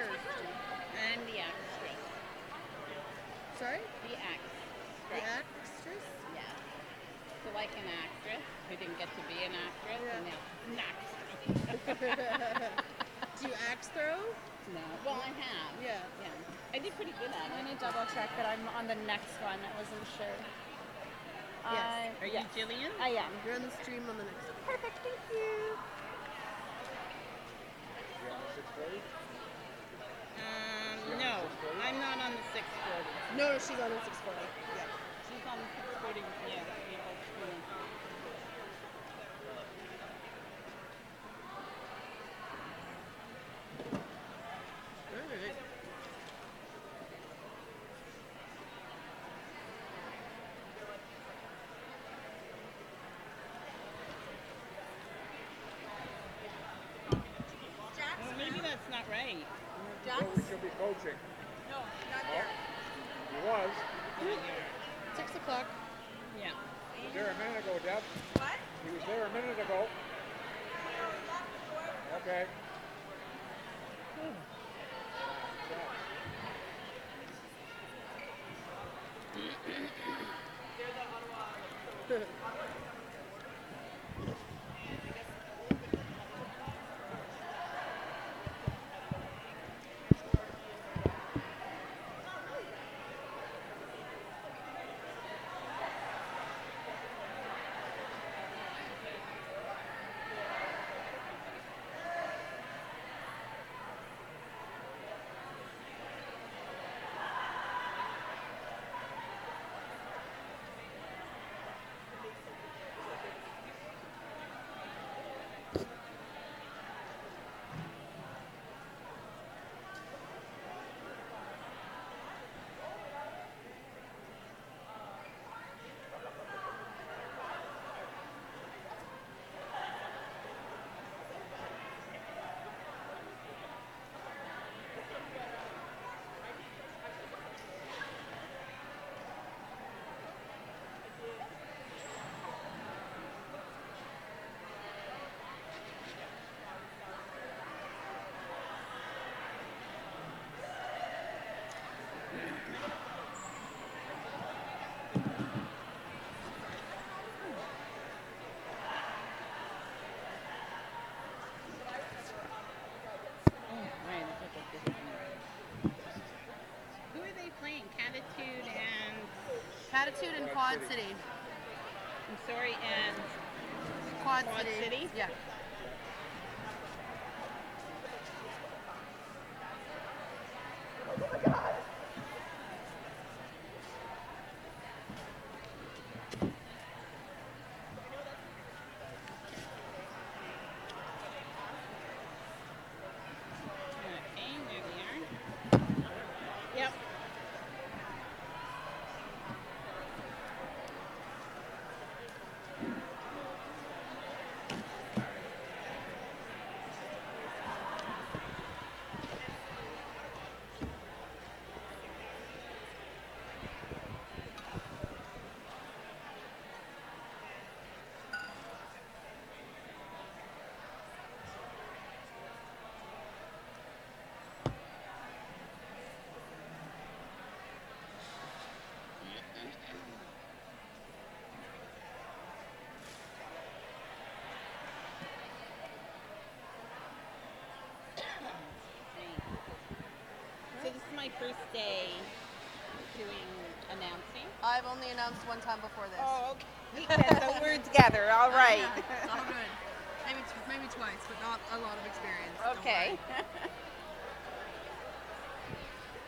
Kirsty. I'm the actress. Sorry? The actress. The actress? Yeah. So like an actress who didn't get to be an actress, Yeah. and now an actress. Do you axe throw? No. Well, I have. Yeah. Yeah. I did pretty good at I'm it. going to double check that I'm on the next one. I wasn't sure. Yes. Are you Jillian? I am. You're on the stream on the next one. Perfect, thank you. No. I'm not on the 640. No, she's on the 640. Yeah. She's on the 640. Yeah. Alright. Well, maybe that's not right. We should be coaching. No, not there. He was. 6 o'clock. Yeah. He was there a minute ago, Deb. What? He was there a minute ago. Okay. Right. Who are they playing? Catitude and Quad City. I'm sorry, and Quad Quad City? Yeah. okay, there they are. Yep. So this is my first day doing announcing. I've only announced one time before this. Oh, okay. So we're together. All right. All good. Maybe twice, but not a lot of experience. don't Okay. worry.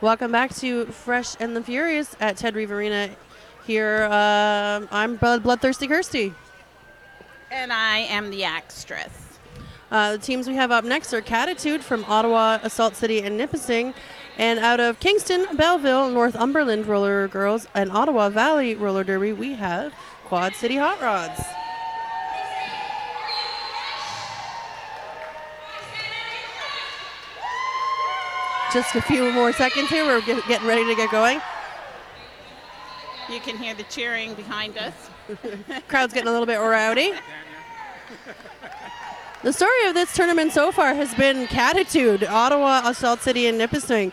Welcome back to Fresh and the Furious at Ted Reeve Arena. Here, I'm Bloodthirsty Kirsty. And I am the actress. The teams we have up next are Catitude from Ottawa, Assault City, and Nipissing. And out of Kingston, Belleville, Northumberland Roller Girls, and Ottawa Valley Roller Derby, we have Quad City Hot Rods. Just a few more seconds here. We're getting ready to get going. You can hear the cheering behind us. Crowd's getting a little bit rowdy. The story of this tournament so far has been Catitude, Ottawa, Assault City, and Nipissing,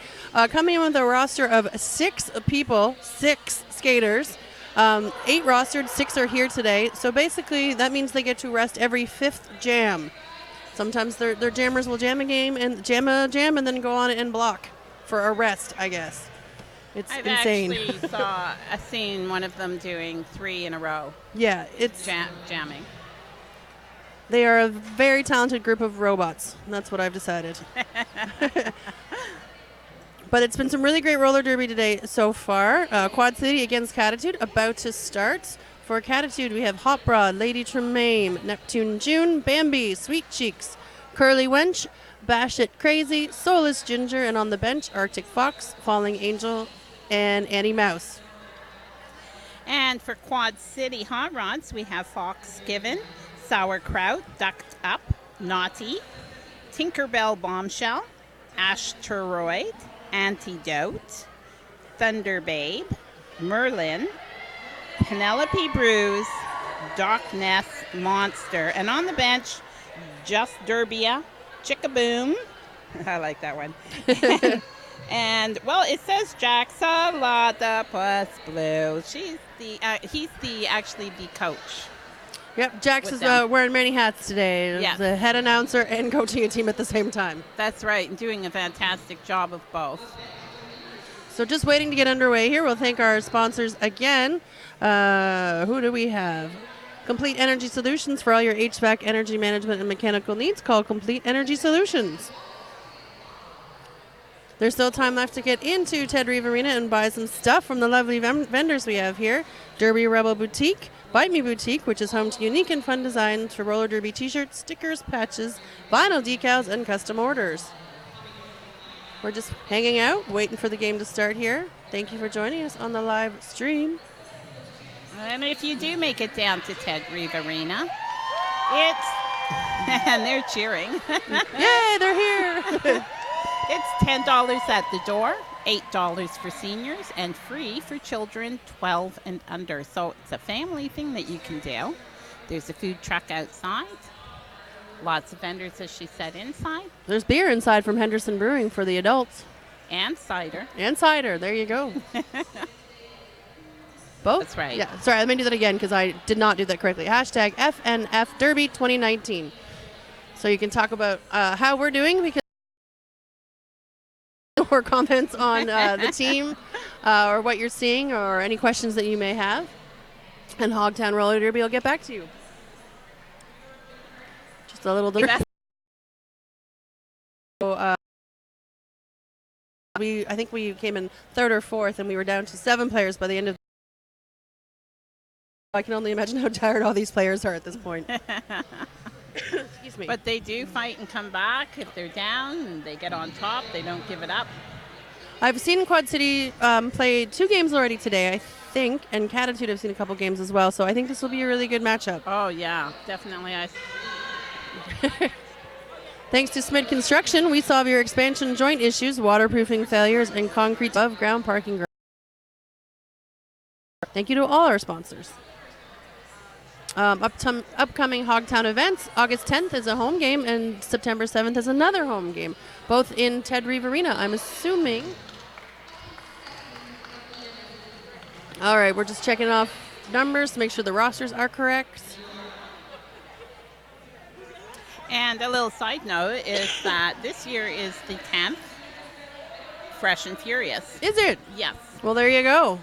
coming in with a roster of 6 people, 6 skaters. 8 rostered, 6 are here today. So basically, that means they get to rest every 5th jam. Sometimes their jammers will jam a game and jam and then go on and block for a rest, I guess. It's I've insane. actually seen one of them doing 3 in a row, Yeah, it's jamming. they are a very talented group of robots. That's what I've decided. But it's been some really great roller derby today so far. Quad City against Catitude about to start. For Catitude, we have Hot Broad, Lady Tremaine, Neptune June, Bambi, Sweet Cheeks, Curly Wench, Bash It Crazy, Soulless Ginger, and on the bench, Arctic Fox, Falling Angel, and Annie Mouse. And for Quad City Hot Rods, we have Fox Given, Sauerkraut, Ducked Up, Naughty, Tinkerbell Bombshell, Asteroid, Antidote, Thunder Babe, Merlin, Penelope Bruise, Darkness Monster, and on the bench, Just Derbia, Chickaboom. I like that one. And well, it says Jaxalata Puss Blue. He's actually the coach. Yep, Jax With is them. wearing many hats today. Yes. The head announcer and coaching a team at the same time. That's right, and doing a fantastic job of both. So just waiting to get underway here. We'll thank our sponsors again. Who do we have? Complete Energy Solutions for all your HVAC, energy management, and mechanical needs. Call Complete Energy Solutions. There's still time left to get into Ted Reeve Arena and buy some stuff from the lovely vendors we have here. Derby Rebel Boutique, Bite Me Boutique, which is home to unique and fun designs for roller derby t-shirts, stickers, patches, vinyl decals, and custom orders. We're just hanging out, waiting for the game to start here. Thank you for joining us on the live stream. And if you do make it down to Ted Reeve Arena, it's and they're cheering. Yay, they're here. It's $10 at the door, $8 for seniors, and free for children 12 and under. So it's a family thing that you can do. There's a food truck outside. Lots of vendors, as she said, inside. There's beer inside from Henderson Brewing for the adults. And cider. And cider. There you go. Both? That's right. Yeah. Sorry, let me do that again because I did not do that correctly. Hashtag FNF Derby 2019. So you can talk about how we're doing because or comments on the team or what you're seeing or any questions that you may have. And Hogtown Roller Derby will get back to you. Just a little different. So, I think we came in 3rd or 4th, and we were down to 7 players by the end of. I can only imagine how tired all these players are at this point. Excuse me. But they do fight and come back. If they're down and they get on top, they don't give it up. I've seen Quad City play 2 games already today, I think, and Catitude I've seen a couple games as well. So I think this will be a really good matchup. Oh, yeah, definitely. Thanks to Smid Construction, we solve your expansion joint issues, waterproofing failures, and concrete above-ground parking. Thank you to all our sponsors. Upcoming Hogtown events, August 10th is a home game, and September 7th is another home game, both in Ted Reeve Arena. I'm assuming. All right, we're just checking off numbers to make sure the rosters are correct. And a little side note is that this year is the 10th Fresh and Furious. Is it? Yes. Well, there you go.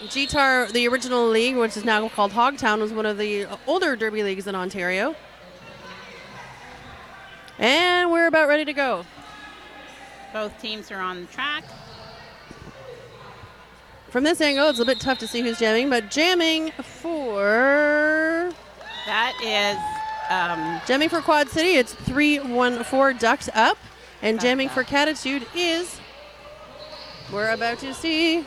GTAR, the original league, which is now called Hogtown, was one of the older derby leagues in Ontario. And we're about ready to go. Both teams are on the track. From this angle, it's a bit tough to see who's jamming, but jamming for Quad City, it's 314 Ducks Up, and jamming for Catitude is, we're about to see.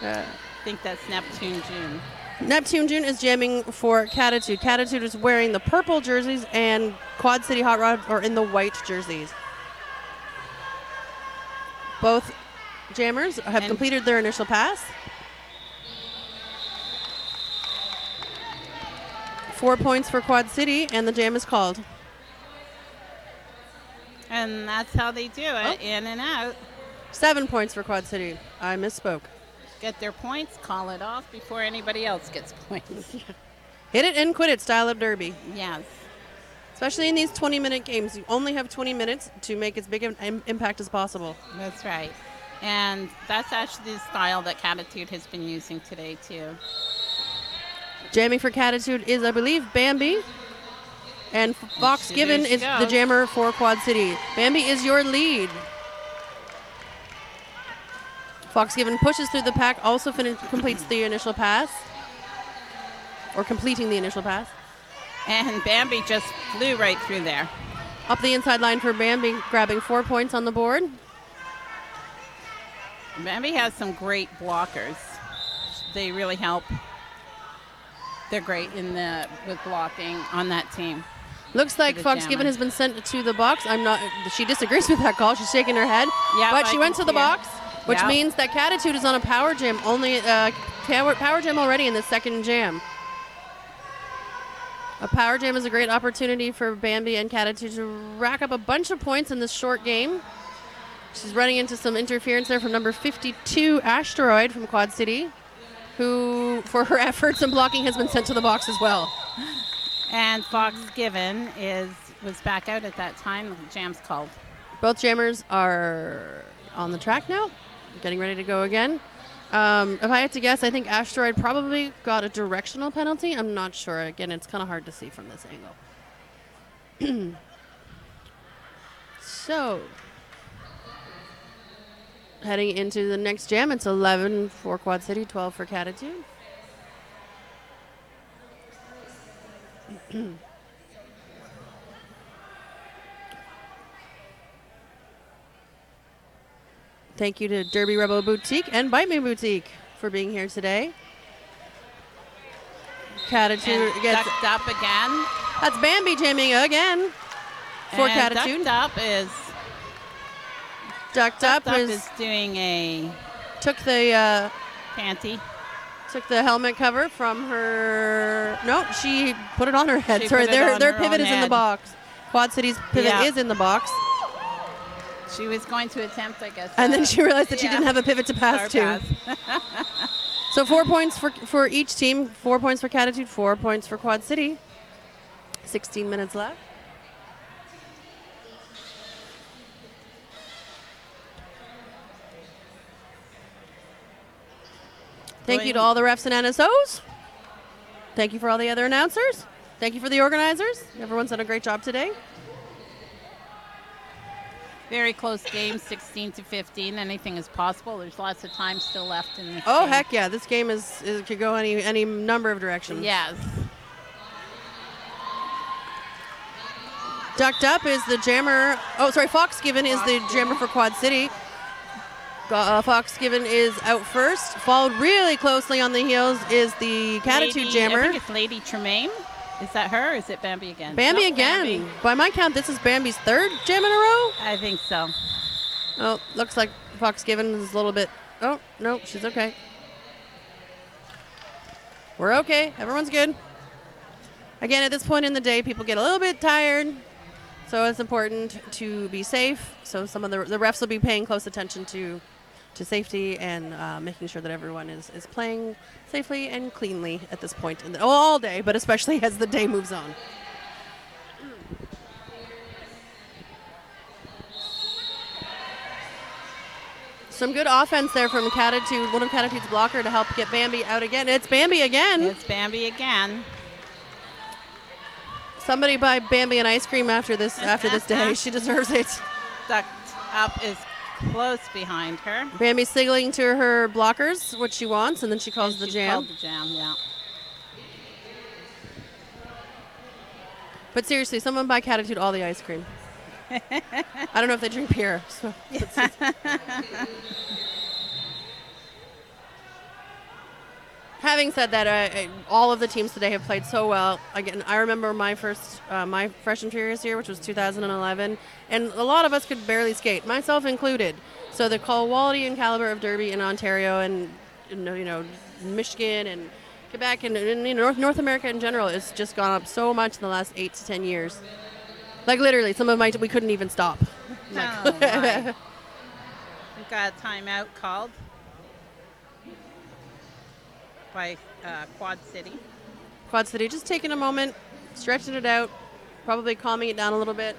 I think that's Neptune June. Neptune June is jamming for Catitude. Catitude is wearing the purple jerseys, and Quad City Hot Rod are in the white jerseys. Both jammers have completed their initial pass. 4 points for Quad City, and the jam is called. And that's how they do it, in and out. 7 points for Quad City. I misspoke. Get their points, call it off before anybody else gets points. Hit it and quit it style of derby. Yes. Especially in these 20-minute games. You only have 20 minutes to make as big an impact as possible. That's right. And that's actually the style that Catitude has been using today, too. Jamming for Catitude is, I believe, Bambi. And Fox There Given she is the goes. jammer for Quad City. Bambi is your lead. Fox Given pushes through the pack, also completes the initial pass. Or completing the initial pass. And Bambi just flew right through there. Up the inside line for Bambi, grabbing 4 points on the board. Bambi has some great blockers. They really help. They're great with blocking on that team. Looks like the Fox jammer. Given has been sent to the box. She disagrees with that call. She's shaking her head. Yeah, but I she went to can the see her. box, which Yeah. means that Catitude is on a power jam. Power jam already in the second jam. A power jam is a great opportunity for Bambi and Catitude to rack up a bunch of points in this short game. She's running into some interference there from number 52, Asteroid from Quad City, who, for her efforts in blocking, has been sent to the box as well. And Fox Given was back out at that time. The jam's called. Both jammers are on the track now, getting ready to go again. If I had to guess, I think Asteroid probably got a directional penalty. I'm not sure. Again, it's kind of hard to see from this angle. So, heading into the next jam, it's 11 for Quad City, 12 for Catitude. Thank you to Derby Rebel Boutique and Bite Me Boutique for being here today. Catitude And gets... ducked up again. That's Bambi jamming again for And Catitude. Ducked up is Ducked Ducked up up is is doing a took the panty. helmet cover from her. No, she put it on her head. She Sorry, put it on their her pivot own is in the head. box. Quad City's pivot Yeah. is in the box, She was going to attempt, I guess. and then she realized that she yeah. didn't have a pivot to pass Star to. pass. So 4 points for each team. 4 points for Catitude. 4 points for Quad City. 16 minutes left. Thank you to all the refs and NSOs. Thank you for all the other announcers. Thank you for the organizers. Everyone's done a great job today. Very close game, 16-15. Anything is possible. There's lots of time still left in this Oh, game. heck yeah. This game could go any number of directions. Yes. Ducked up is the jammer. Oh, sorry. Fox Given is the jammer for Quad City. Fox Given is out first. Followed really closely on the heels is the Catitude Lady, jammer. I think it's Lady Tremaine. Is that her or is it Bambi again? Bambi Nope, again. Bambi. By my count, this is Bambi's third jam in a row. I think so. Oh, looks like Fox Given is a little bit. Oh, no, she's okay. We're okay. Everyone's good. Again, at this point in the day, people get a little bit tired. So it's important to be safe. So some of the refs will be paying close attention to safety and making sure that everyone is playing safely and cleanly at this point all day, but especially as the day moves on. Some good offense there from Catitude, one of Catitude's blocker to help get Bambi out again. It's Bambi again. It's Bambi again. Somebody buy Bambi an ice cream after this day. She deserves it. Ducked up is close behind her. Bambi's signaling to her blockers what she wants, and then she calls the She jam. called the jam, yeah. But seriously, someone buy Catitude all the ice cream. I don't know if they drink beer. So having said that, all of the teams today have played so well. Again, I remember my Fresh and Furious year, which was 2011, and a lot of us could barely skate, myself included. So the quality and caliber of derby in Ontario and Michigan and Quebec and in North America in general has just gone up so much in the last 8 to 10 years. Like literally, some of we couldn't even stop. Oh, my. We've got a timeout called by Quad City. Quad City just taking a moment, stretching it out, probably calming it down a little bit.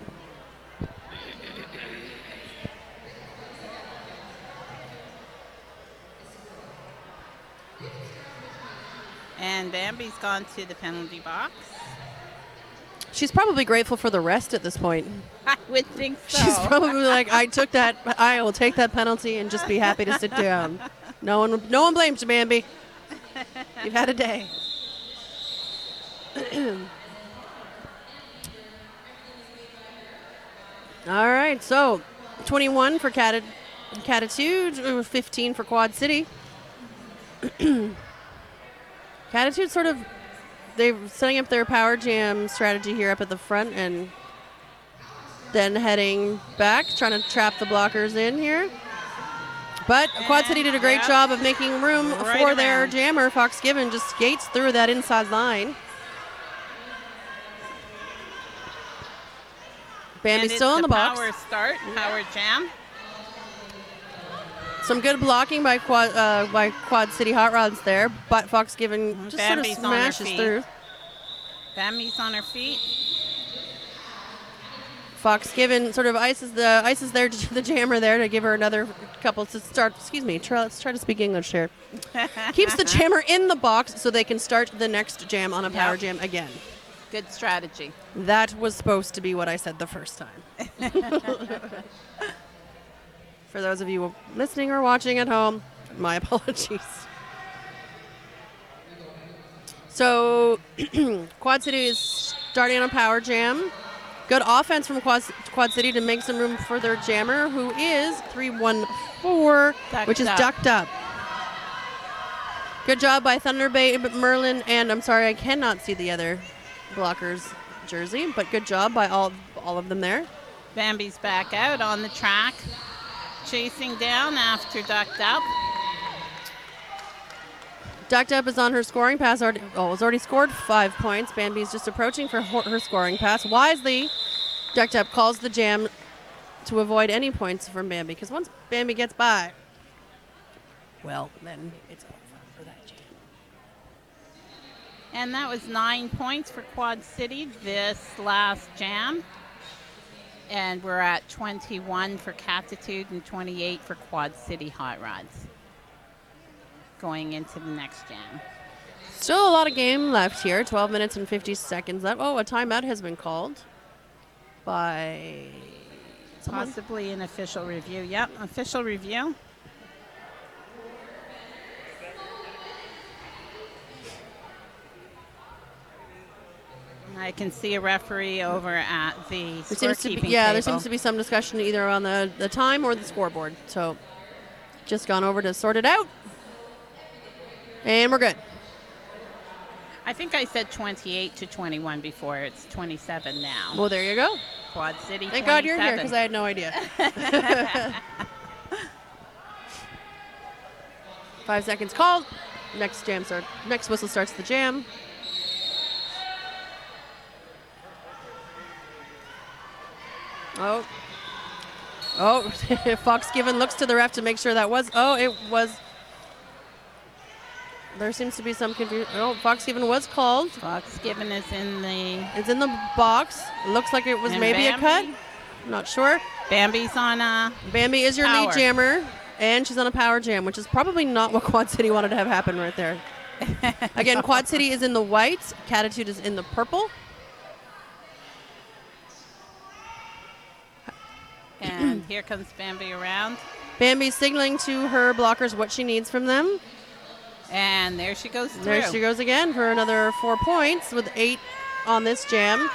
And Bambi's gone to the penalty box. She's probably grateful for the rest at this point. I would think so. She's probably like, I will take that penalty and just be happy to sit down. No one blames you, Bambi. You've had a day. All right, so 21 for Catitude, 15 for Quad City. Catitude sort of, they're setting up their power jam strategy here up at the front and then heading back, trying to trap the blockers in here. But Quad City did a great job of making room for their jammer. Fox Given just skates through that inside line. Bambi's still in the box. Power start, power jam. Some good blocking by Quad City Hot Rods there, but Fox Given just Bambi's sort of smashes through. Bambi's on her feet. Fox Given sort of ices there to the jammer there to give her another couple to start. Excuse me, let's try to speak English here. Keeps the jammer in the box so they can start the next jam on a power jam again. Good strategy. That was supposed to be what I said the first time. For those of you listening or watching at home, my apologies. So Quad City is starting on a power jam. Good offense from Quad City to make some room for their jammer, who is 314, which is ducked up. Good job by Thunder Bay Merlin, and I'm sorry, I cannot see the other blocker's jersey, but good job by all of them there. Bambi's back out on the track, chasing down after ducked up. Ducked Up is on her scoring pass. Has already scored 5 points. Bambi's just approaching for her scoring pass. Wisely, Ducked Up calls the jam to avoid any points from Bambi, because once Bambi gets by, well, then it's over for that jam. And that was 9 points for Quad City this last jam. And we're at 21 for Catitude and 28 for Quad City Hot Rods, going into the next jam. Still a lot of game left here. 12 minutes and 50 seconds left. Oh, a timeout has been called by someone. Possibly an official review. Yep, official review. I can see a referee over at the scorekeeping table. There seems to be some discussion either on the time or the scoreboard. So just gone over to sort it out. And we're good. I think I said 28 to 21 before. It's 27 now. Well, there you go. Quad City, Thank 27. God you're here, because I had no idea. 5 seconds called. Next whistle starts the jam. Oh, Fox Given looks to the ref to make sure that was. Oh, it was. There seems to be some confusion. Oh, Fox Given was called. Fox Given is in the. It's in the box. Looks like it was maybe a cut. Not sure. Bambi's on a. Bambi is your lead jammer, and she's on a power jam, which is probably not what Quad City wanted to have happen right there. Again, Quad City is in the white. Catitude is in the purple. And here comes Bambi around. Bambi's signaling to her blockers what she needs from them. And there she goes through. There she goes again for another 4 points with 8 on this jam.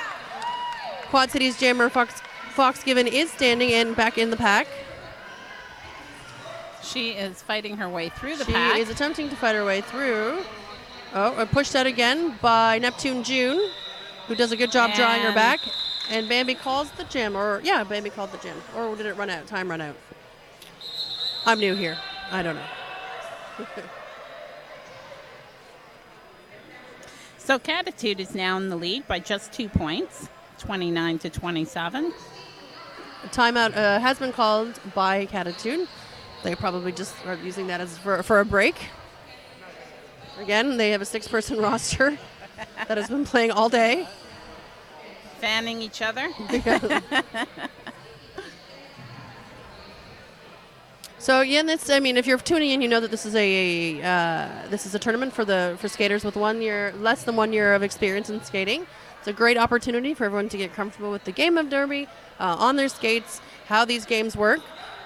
Quad City's jammer Fox Given is standing in back in the pack. She is fighting her way through the pack. She is attempting to fight her way through. Oh, pushed out again by Neptune June, who does a good job drawing her back. And Bambi calls the jam, Bambi called the jam. Or did it run out? Time run out. I'm new here. I don't know. So Catitude is now in the lead by just 2 points, 29-27. A timeout has been called by Catitude. They probably just are using that as for a break. Again, they have a 6-person roster that has been playing all day. Fanning each other. So yeah, if you're tuning in, you know that this is a tournament for skaters with less than 1 year of experience in skating. It's a great opportunity for everyone to get comfortable with the game of derby, on their skates, how these games work.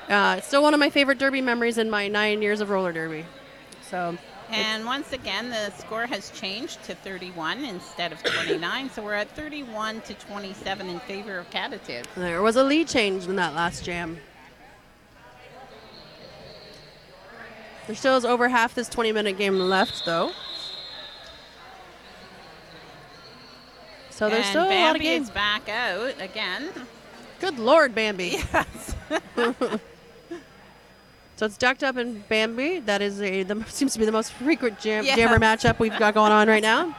It's still one of my favorite derby memories in my 9 years of roller derby. So. And once again, the score has changed to 31 instead of 29, so we're at 31-27 in favor of Catitude. There was a lead change in that last jam. There still is over half this 20-minute game left, though. So there's still a lot of games. Bambi is back out again. Good Lord, Bambi. Yes. So it's ducked up in Bambi. That is seems to be the most frequent jammer matchup we've got going on right now.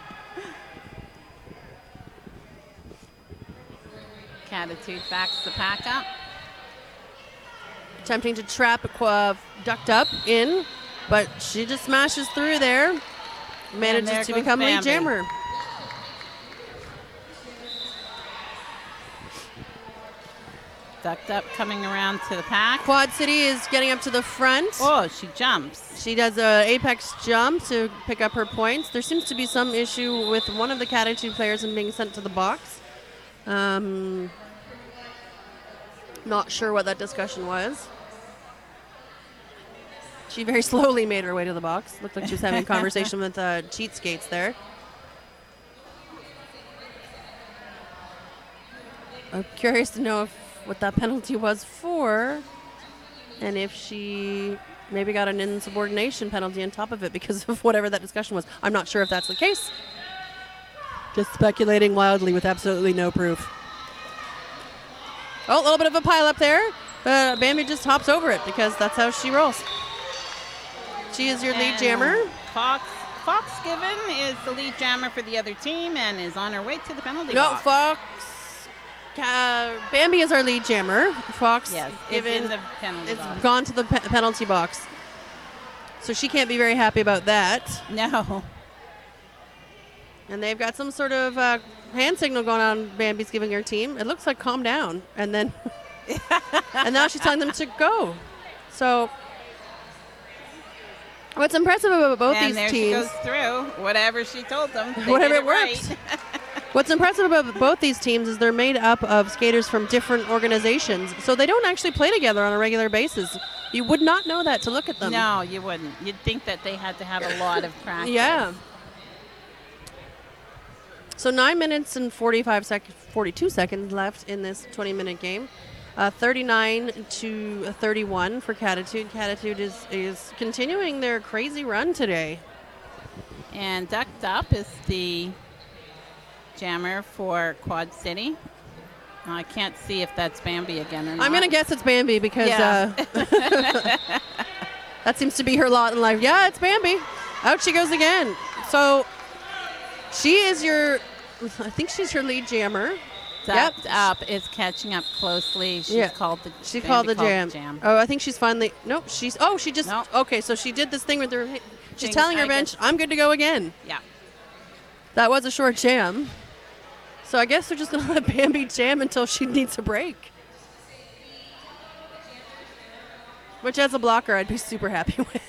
Catitude backs the pack up. Attempting to trap ducked up in, but she just smashes through there. Manages to become lead jammer. Ducked up, coming around to the pack. Quad City is getting up to the front. Oh, she jumps. She does an apex jump to pick up her points. There seems to be some issue with one of the Catitude players in being sent to the box. Not sure what that discussion was. She very slowly made her way to the box. Looked like she was having a conversation with cheat skates there. I'm curious to know what that penalty was for, and if she maybe got an insubordination penalty on top of it because of whatever that discussion was. I'm not sure if that's the case. Just speculating wildly with absolutely no proof. Oh, a little bit of a pile up there. Bambi just hops over it because that's how she rolls. She is your lead jammer. Fox Given is the lead jammer for the other team and is on her way to the penalty No, box. Fox. Bambi is our lead jammer. Fox is in the penalty is box. gone to the penalty box. So she can't be very happy about that. No. And they've got some sort of hand signal going on Bambi's giving her team. It looks like calm down. And then and now she's telling them to go. So what's impressive about both these teams. She goes through whatever she told them. Whatever it works. Right. What's impressive about both these teams is they're made up of skaters from different organizations. So they don't actually play together on a regular basis. You would not know that to look at them. No, you wouldn't. You'd think that they had to have a lot of practice. Yeah. So 9 minutes and 42 seconds left in this 20-minute game. 39-31 for Catitude. Catitude is continuing their crazy run today. And ducked up is the jammer for Quad City. I can't see if that's Bambi again or not. I'm going to guess it's Bambi because that seems to be her lot in life. Yeah, it's Bambi. Out she goes again. So she is I think she's your lead jammer. Ducked up is catching up closely. She's called the jam. Oh, I think she's finally. Nope. She just. Nope. Okay, so she did this thing with her. She's telling her bench, I'm good to go again. Yeah. That was a short jam. So I guess they're just going to let Bambi jam until she needs a break. Which, as a blocker, I'd be super happy with.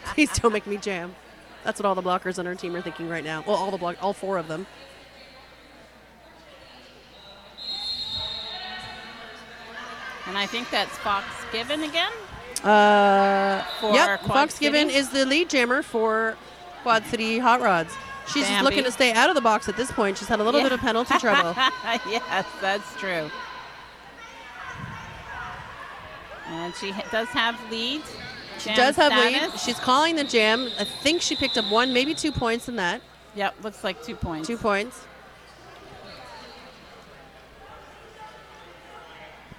Please don't make me jam. That's what all the blockers on our team are thinking right now. Well, all 4 of them. And I think that's Fox Given again. Fox Given is the lead jammer for Quad City Hot Rods. She's just looking to stay out of the box at this point. She's had a little bit of penalty trouble. Yes, that's true. And she does have lead. She does have lead. She's calling the jam. I think she picked up 1, maybe 2 points in that. Yep, looks like 2 points. 2 points.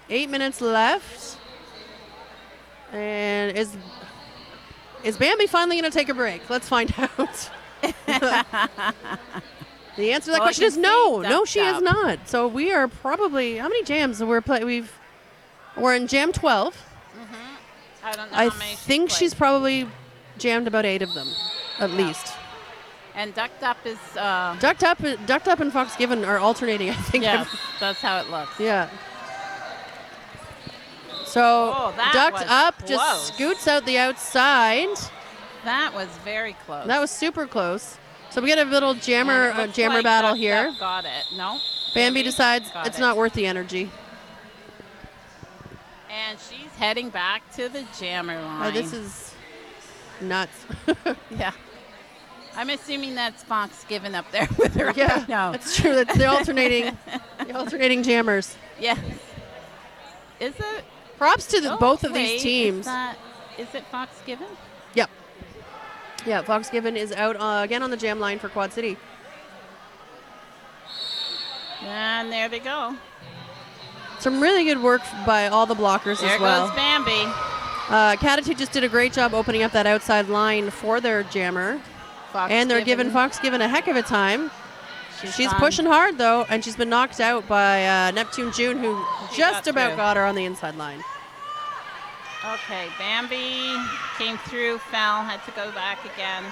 8 minutes left. And is Bambi finally going to take a break? Let's find out. The answer to that Well, I question is can no. see No, she is ducked not. So we are probably, how many jams we're in jam 12. I don't know I how many think she's played. probably jammed about 8 of them, at least. And Ducked Up is, Ducked Up and Fox Given are alternating, I think. yes, that's how it looks. Yeah. So Oh, that Ducked was Up close. just scoots out the outside. That was very close. That was super close. So we get a little And jammer it looks jammer like battle Ducked here. Up got it. No. Bambi decides got it's it. not worth the energy. And she's heading back to the jammer line. This is nuts. Yeah. I'm assuming that's Fox Given up there with her. Yeah, No. that's true. That's the alternating jammers. Yes. Is it? Props to Oh, both of wait, these teams. Is it Fox Given? Yep. Yeah, Fox Given is out again on the jam line for Quad City. And there they go. Some really good work by all the blockers There as well. goes Bambi. Catitude just did a great job opening up that outside line for their jammer. Fox And they're Given. giving Fox Given a heck of a time. She's gone. pushing hard, though, and she's been knocked out by Neptune June, who She just got about through. got her on the inside line. Okay, Bambi came through, fell, had to go back again.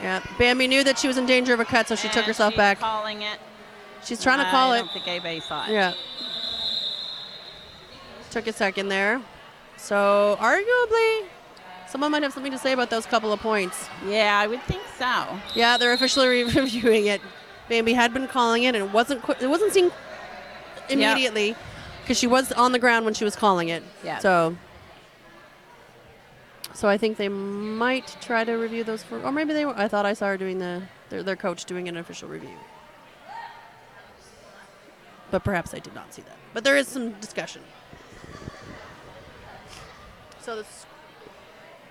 Yeah, Bambi knew that she was in danger of a cut, so she took And herself she's back. calling it. She's trying to call I it. don't think anybody saw it. Yeah. Took a second there. So, arguably, someone might have something to say about those couple of points. Yeah, I would think so. Yeah, they're officially reviewing it. Bambi had been calling it, and it wasn't seen immediately because she was on the ground when she was calling it. Yeah. So I think they might try to review those or maybe they were. I thought I saw her doing their coach doing an official review. But perhaps I did not see that. But there is some discussion. So the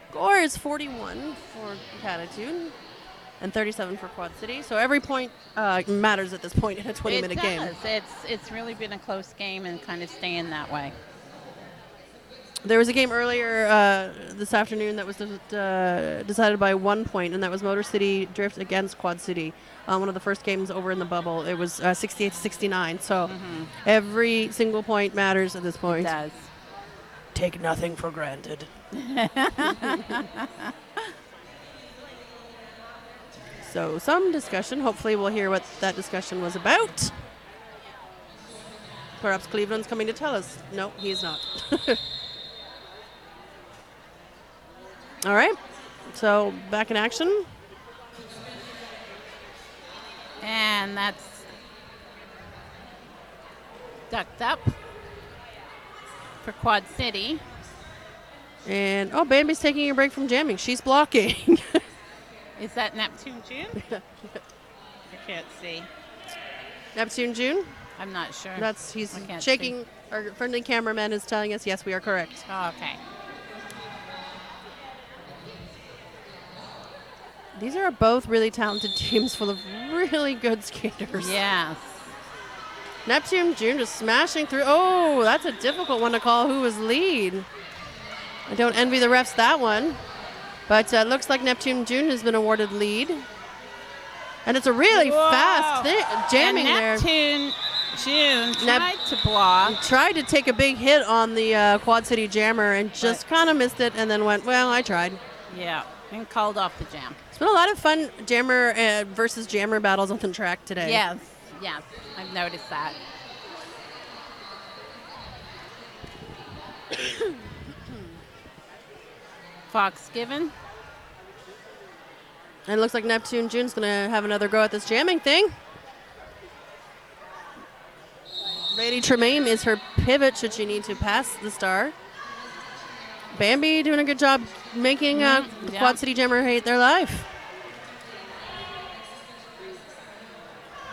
score is 41 for Catitude and 37 for Quad City. So every point matters at this point in a 20-minute game. It does. It's really been a close game and kind of staying that way. There was a game earlier this afternoon that was decided by 1 point, and that was Motor City Drift against Quad City. One of the first games over in the bubble. It was 68-69. So every single point matters at this point. It does. Take nothing for granted. So some discussion. Hopefully we'll hear what that discussion was about. Perhaps Cleveland's coming to tell us. No, he's not. All right. So back in action. And that's Ducked Up for Quad City. And, Bambi's taking a break from jamming. She's blocking. Is that Neptune June? I can't see. Neptune June. I'm not sure. He's I can't shaking. see. Our friendly cameraman is telling us, yes, we are correct. Oh, okay. These are both really talented teams full of really good skaters. Yes. Neptune June just smashing through. Oh, that's a difficult one to call. Who was lead? I don't envy the refs that one. But looks like Neptune June has been awarded lead. And it's a really Whoa. fast jamming and there. Neptune June tried to block. Tried to take a big hit on the Quad City jammer and just kind of missed it and then went, well, I tried. Yeah, and called off the jam. It's been a lot of fun jammer versus jammer battles on the track today. Yes, I've noticed that. Fox Given. And it looks like Neptune June's going to have another go at this jamming thing. Lady Tremaine is her pivot should she need to pass the star. Bambi doing a good job making the Quad City jammer hate their life.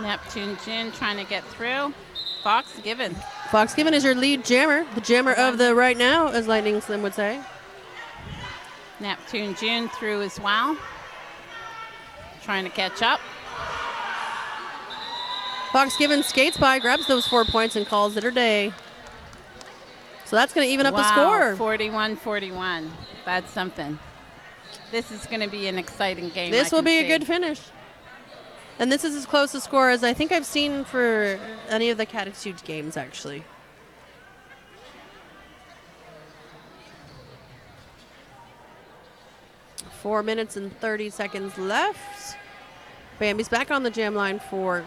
Neptune June trying to get through. Fox Given. Fox Given is your lead jammer, the jammer of the right now, as Lightning Slim would say. Neptune June through as well. Trying to catch up. Fox Given skates by, grabs those 4 points, and calls it her day. So that's going to even up the score. 41-41. That's something. This is going to be an exciting game. This will be a good finish. And this is as close a score as I think I've seen for any of the Catitude games, actually. Four minutes and 30 seconds left. Bambi's back on the jam line for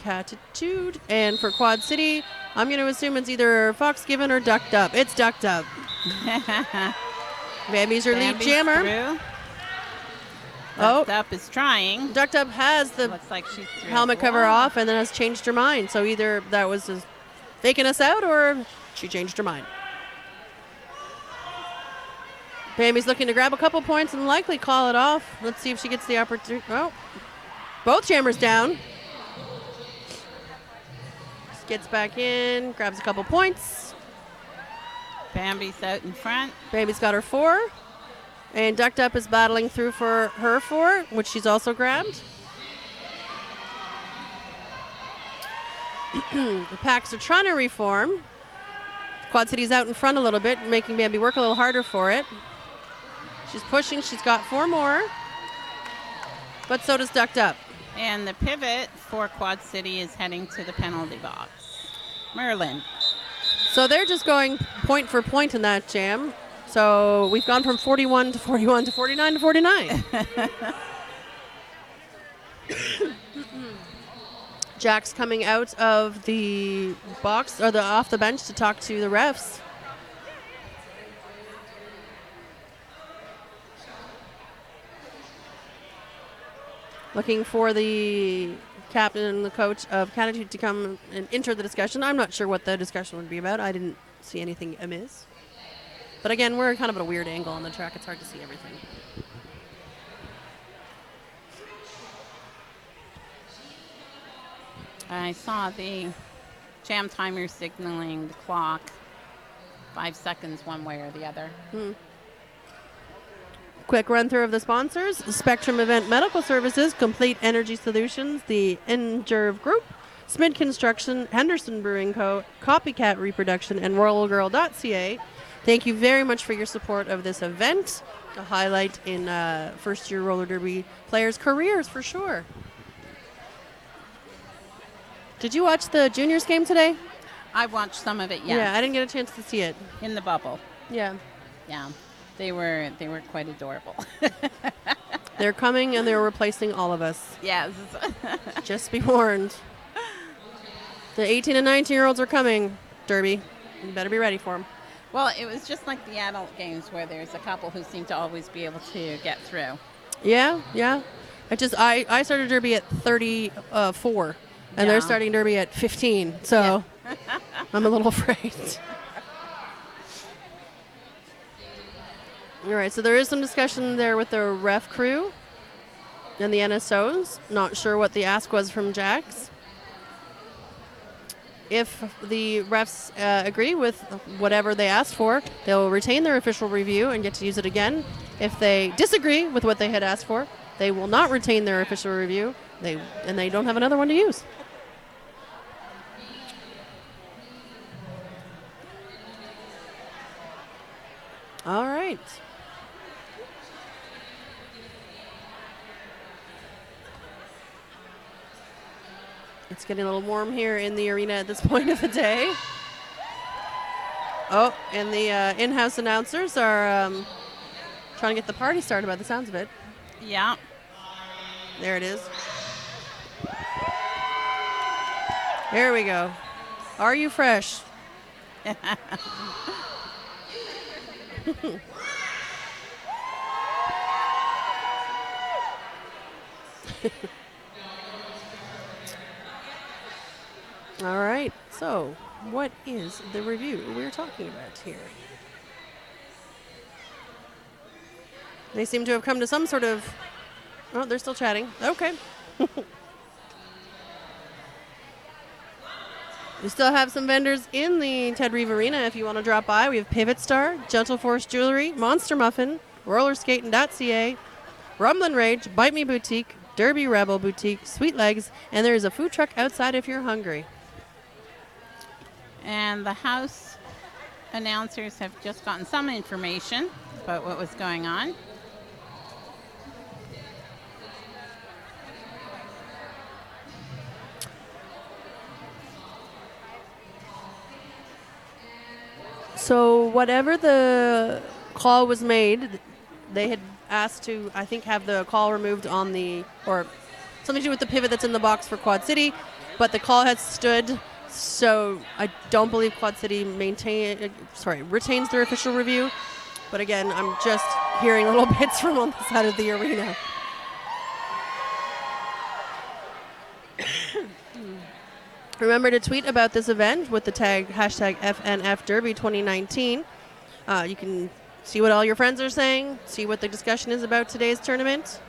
Catitude. And for Quad City, I'm going to assume it's either Fox Given or Ducked Up. It's Ducked Up. Bambi's your lead jammer. Through. Oh. Ducked Up is trying. Ducked Up has the Looks like she's through. helmet cover Wow. off and then has changed her mind. So either that was just faking us out or she changed her mind. Bambi's looking to grab a couple points and likely call it off. Let's see if she gets the opportunity. Oh, both jammers down. Just gets back in, grabs a couple points. Bambi's out in front. Bambi's got her 4. And Ducked Up is battling through for her 4, which she's also grabbed. The packs are trying to reform. Quad City's out in front a little bit, making Bambi work a little harder for it. She's pushing. She's got 4 more. But so does Ducked Up. And the pivot for Quad City is heading to the penalty box. Merlin. So they're just going point for point in that jam. So we've gone from 41 to 41 to 49 to 49. Jack's coming out of the box or off the bench to talk to the refs. Looking for the captain and the coach of Catitude to come and enter the discussion. I'm not sure what the discussion would be about. I didn't see anything amiss. But again, we're kind of at a weird angle on the track. It's hard to see everything. I saw the jam timer signaling the clock 5 seconds one way or the other. Quick run through of the sponsors: Spectrum Event Medical Services, Complete Energy Solutions, the Engerve Group, Smid Construction, Henderson Brewing Co., Copycat Reproduction, and RoyalGirl.ca. Thank you very much for your support of this event. A highlight in first-year roller derby players' careers for sure. Did you watch the juniors game today? I watched some of it, yes. Yeah, I didn't get a chance to see it. In the bubble. Yeah. Yeah. They were quite adorable. They're coming and they're replacing all of us. Yes. Just be warned. The 18 and 19-year-olds are coming, Derby. You better be ready for them. Well, it was just like the adult games where there's a couple who seem to always be able to get through. Yeah, yeah. I started Derby at 34, and Yeah. they're starting Derby at 15, so I'm a little afraid. All right, so there is some discussion there with the ref crew and the NSOs. Not sure what the ask was from Jax. If the refs agree with whatever they asked for, they'll retain their official review and get to use it again. If they disagree with what they had asked for, they will not retain their official review, and they don't have another one to use. All right. It's getting a little warm here in the arena at this point of the day. Oh, and the in-house announcers are trying to get the party started by the sounds of it. Yeah. There it is. There we go. Are you fresh? All right. So, what is the review we're talking about here? They seem to have come to some sort of... Oh, they're still chatting. Okay. We still have some vendors in the Ted Reeve Arena if you want to drop by. We have Pivot Star, Gentle Force Jewelry, Monster Muffin, Rollerskating.ca, Rumblin' Rage, Bite Me Boutique, Derby Rebel Boutique, Sweet Legs, and there is a food truck outside if you're hungry. And the house announcers have just gotten some information about what was going on. So whatever the call was made, they had asked to, I think, have the call removed on the, or something to do with the pivot that's in the box for Quad City, but the call has stood, so I don't believe Quad City retains their official review. But again, I'm just hearing little bits from on the side of the arena. Remember to tweet about this event with the tag hashtag FNF Derby 2019. You can see what all your friends are saying, see what the discussion is about today's tournament.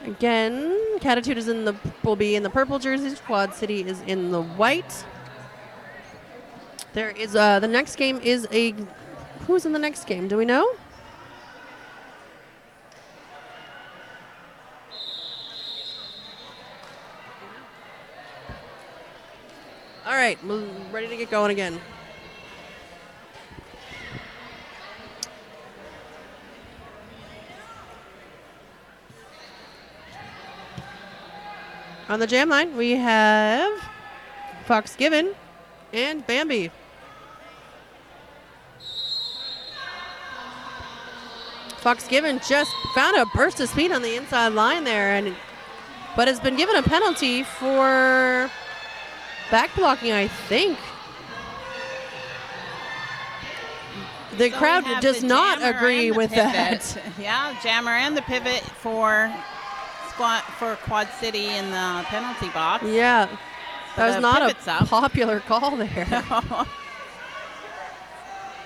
Again, Catitude will be in the purple jerseys. Quad City is in the white. There is the next game is who's in the next game? Do we know? All right, we're ready to get going again. On the jam line, we have Fox Given and Bambi. Fox Given just found a burst of speed on the inside line there, but has been given a penalty for back blocking, I think. The crowd does not agree with that. Yeah, jammer and the pivot for Quad City in the penalty box. Yeah, that was not a up. popular call there. No.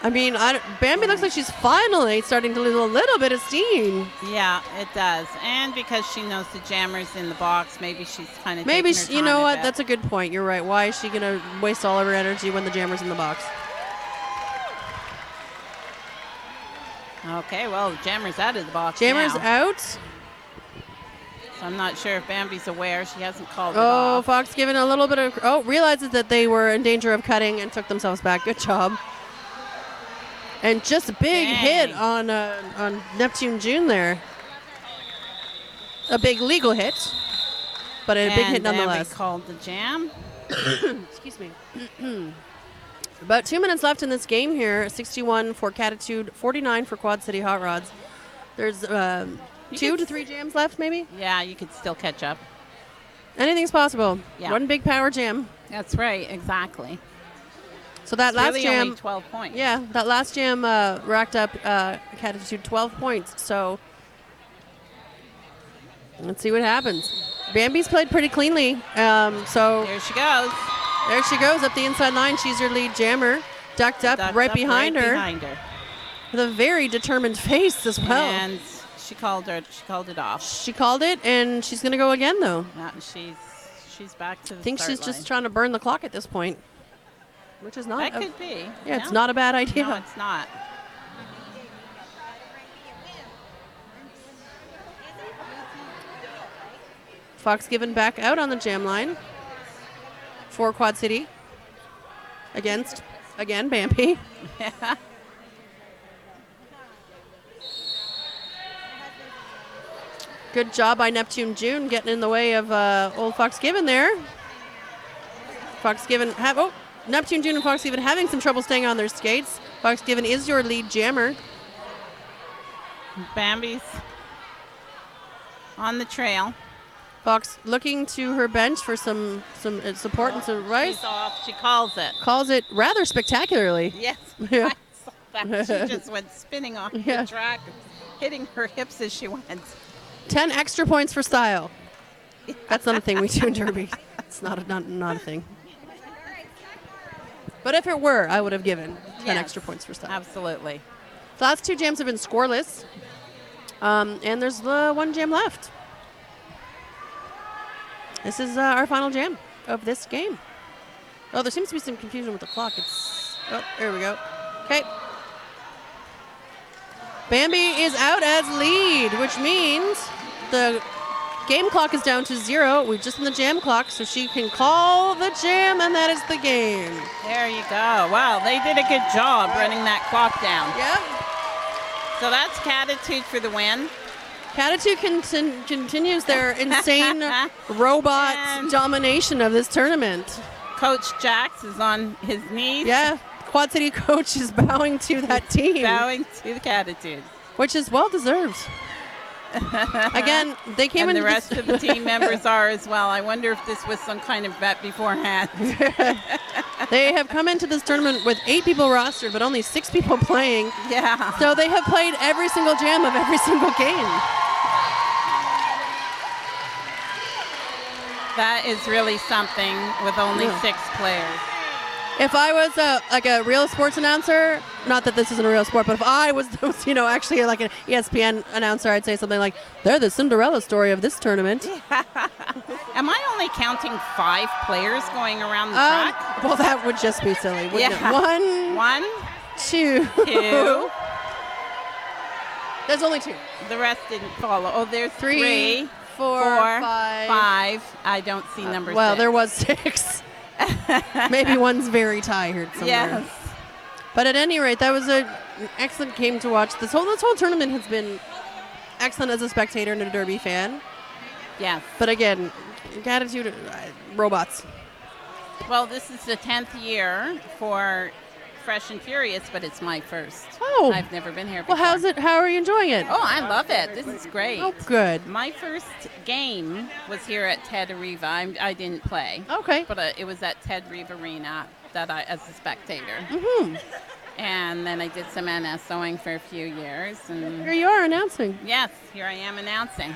I mean, Bambi looks like she's finally starting to lose a little bit of steam. Yeah, it does. And because she knows the jammer's in the box, maybe she's kind of Maybe, taking her you time know a what? bit. That's a good point. You're right. Why is she going to waste all of her energy when the jammer's in the box? Okay, well, the jammer's out of the box Jammer's now. out. So I'm not sure if Bambi's aware. She hasn't called it Oh, off. Fox giving a little bit of... realizes that they were in danger of cutting and took themselves back. Good job. And just a big hit on Neptune June there. A big legal hit, but a big hit nonetheless. Bambi called the jam. Excuse me. About 2 minutes left in this game here. 61 for Catitude, 49 for Quad City Hot Rods. There's 2 to 3 jams left, maybe? Yeah, you could still catch up. Anything's possible. Yeah. One big power jam. That's right, exactly. So that It's last really jam... only 12 points. Yeah, that last jam racked up Catitude 12 points. So let's see what happens. Bambi's played pretty cleanly. So Here she goes. there she goes up the inside line. She's your lead jammer. Ducked up right behind her. With a very determined face as well. And she called it off. She called it, and she's going to go again, though. She's back to the I think start she's just line. trying to burn the clock at this point, which is not... That could be. Yeah, it's not a bad idea. No, it's not. Fox Given back out on the jam line for Quad City against, again, Bambi. Good job by Neptune June getting in the way of old Fox Given there. Neptune June and Fox Given having some trouble staying on their skates. Fox Given is your lead jammer. Bambi's on the trail. Fox looking to her bench for some support and some rice. She's off. She calls it. Calls it rather spectacularly. Yes. Yeah. I saw that. She just went spinning off Yeah. the track, hitting her hips as she went. 10 extra points for style. That's not a thing we do in Derby. It's not a thing. But if it were, I would have given 10 Yes, extra points for style. Absolutely. The last 2 jams have been scoreless. And there's the 1 jam left. This is our final jam of this game. Oh, there seems to be some confusion with the clock. There we go. Okay. Bambi is out as lead, which means the game clock is down to 0. We're just in the jam clock, so she can call the jam, and that is the game. There you go. Wow, they did a good job running that clock down. Yep. So that's Catitude for the win. Catitude continues their insane robot And- domination of this tournament. Coach Jax is on his knees. Yeah, Quad City coach is bowing to that team, Bowing to the Catitude. which is well deserved. Again, they came And into the rest of the team members are as well. I wonder if this was some kind of bet beforehand. They have come into this tournament with 8 people rostered, but only 6 people playing. Yeah. So they have played every single jam of every single game. That is really something with only Yeah. 6 players. If I was a real sports announcer, not that this isn't a real sport, but if I was actually like an ESPN announcer, I'd say something like, "They're the Cinderella story of this tournament." Am I only counting 5 players going around the track? Well, that would just be silly, wouldn't Yeah. it? 1, 2. 2. There's only 2. The rest didn't follow. Oh, there's 3, 4, 5. 5. I don't see number 6. Well, there was 6. Maybe one's very tired somewhere. Yes. But at any rate, that was an excellent game to watch. This whole tournament has been excellent as a spectator and a Derby fan. Yes. But again, Catitude, robots. Well, this is the 10th year for Fresh and Furious, but it's my first. Oh. I've never been here before. Well, how's it? How are you enjoying it? Oh, I love it. This is great. Oh, good. My first game was here at Ted Reeve. I didn't play, Okay. but it was at Ted Reeve Arena that as a spectator. Mm-hmm. And then I did some NSOing for a few years. And Here you are announcing. yes, here I am announcing.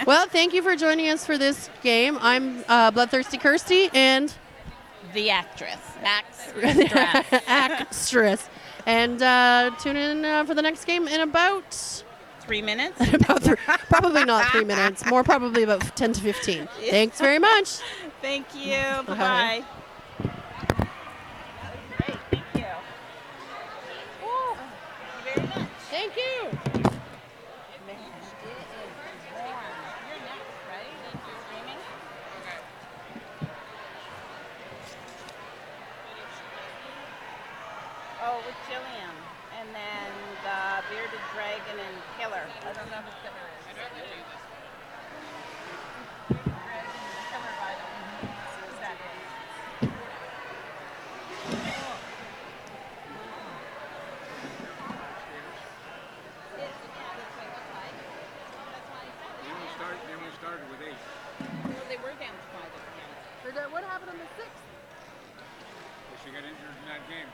Well, thank you for joining us for this game. I'm Bloodthirsty Kirsty and The actress, Max. Actress. And tune in for the next game in about 3 minutes. probably not 3 minutes, more probably about 10 to 15. Thanks very much. Thank you. Bye-bye. Great. Thank you. Oh, thank you very much. Thank you. Man, it is warm. You're next, right? You're streaming? Oh, with Jillian. And then the Bearded Dragon and Killer. I don't know who Killer is. Bearded Dragon and Killer, I don't know who that is. They only started with 8. Well, they were down to 5 at the end. What happened on the 6th? Well, she got injured in that game.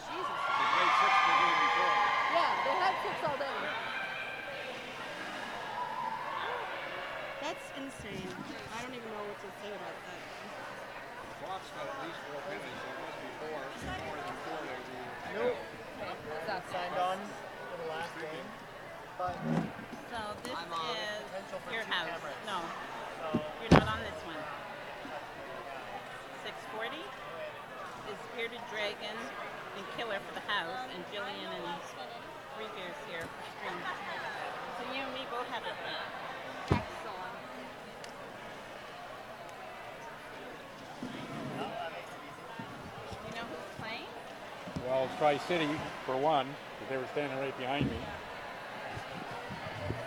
Jesus. They played 6 the game before. Yeah, they had 6 all day. That's insane. I don't even know what to say about that. The clock's got at least 4 minutes, so it must be 4. More than 4 they do. Nope. Signed on for the last game, but So this I'm on is potential for your 2 house. cameras. No, So you're not on this one. 640 is Bearded Dragon and Killer for the house, and Jillian and 3 Beers here for stream. So you and me both have it. Excellent. You know who's playing? Well, Tri-City, for one, because they were standing right behind me.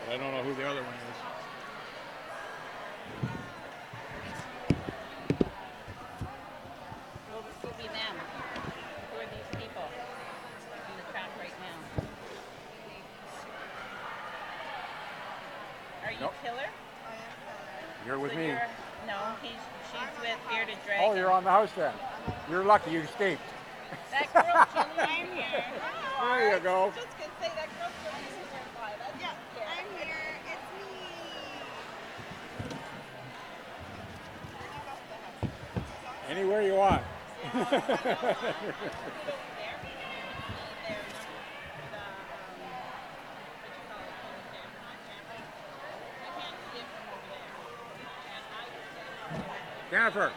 But I don't know who the other one is. Well, this will be them. Who are these people in the track right now? Are you Nope. Killer? You're with So me. No, she's with Bearded Dragon. Oh, you're on the house then. You're lucky you escaped. That girl, Jillian, I'm here. There you go. Just gonna say that girl, Jillian's here by. That's yeah, I'm here. It's me. Anywhere you want. Jennifer.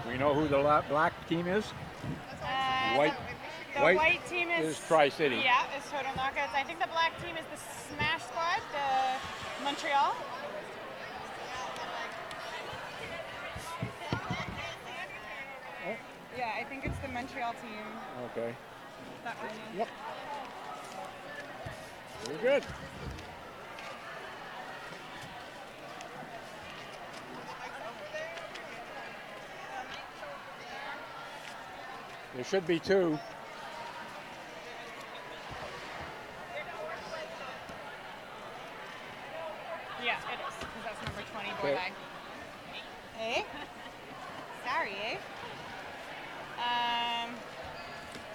We know who the black team is? White. The white team is Tri-City. Yeah, is Total Knockouts. I think the black team is the Smash Squad, the Montreal. Yeah, I think it's the Montreal team. Okay. That one. Yep. You're good. There should be two. Yeah, it is. Because that's number 20 boy Okay. bag. Eh? Sorry, eh?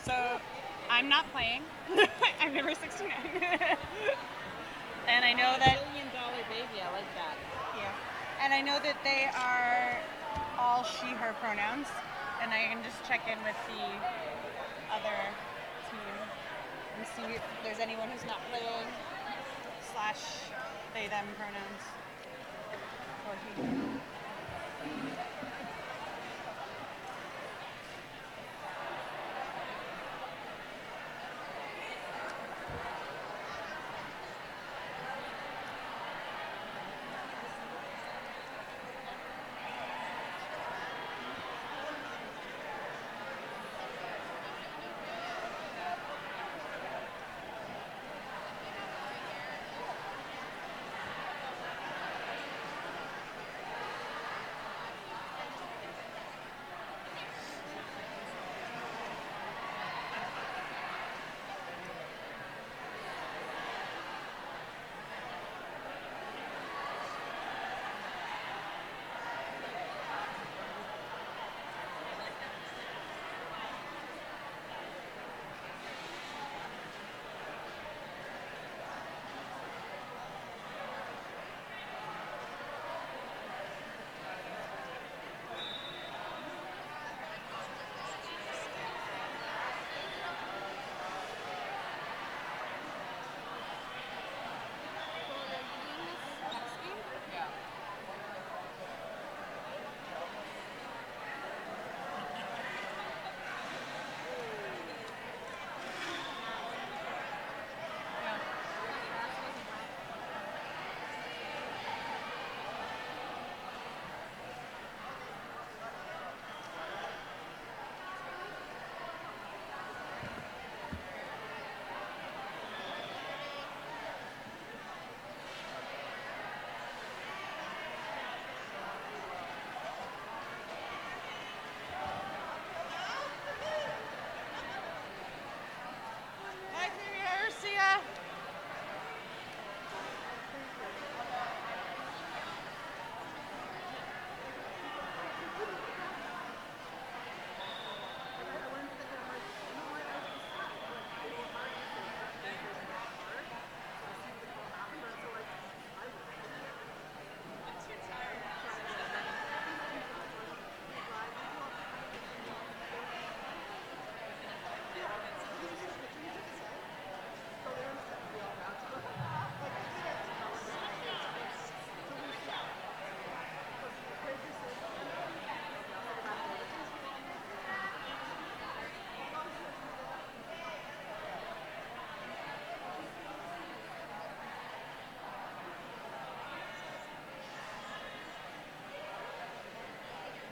So I'm not playing. I'm number 69. And I know that. $1 billion baby, I like that. Yeah. And I know that they are all she, her pronouns. And I can just check in with the other team and see if there's anyone who's not playing / they, them pronouns. Or he. Bye, Xavier. See ya.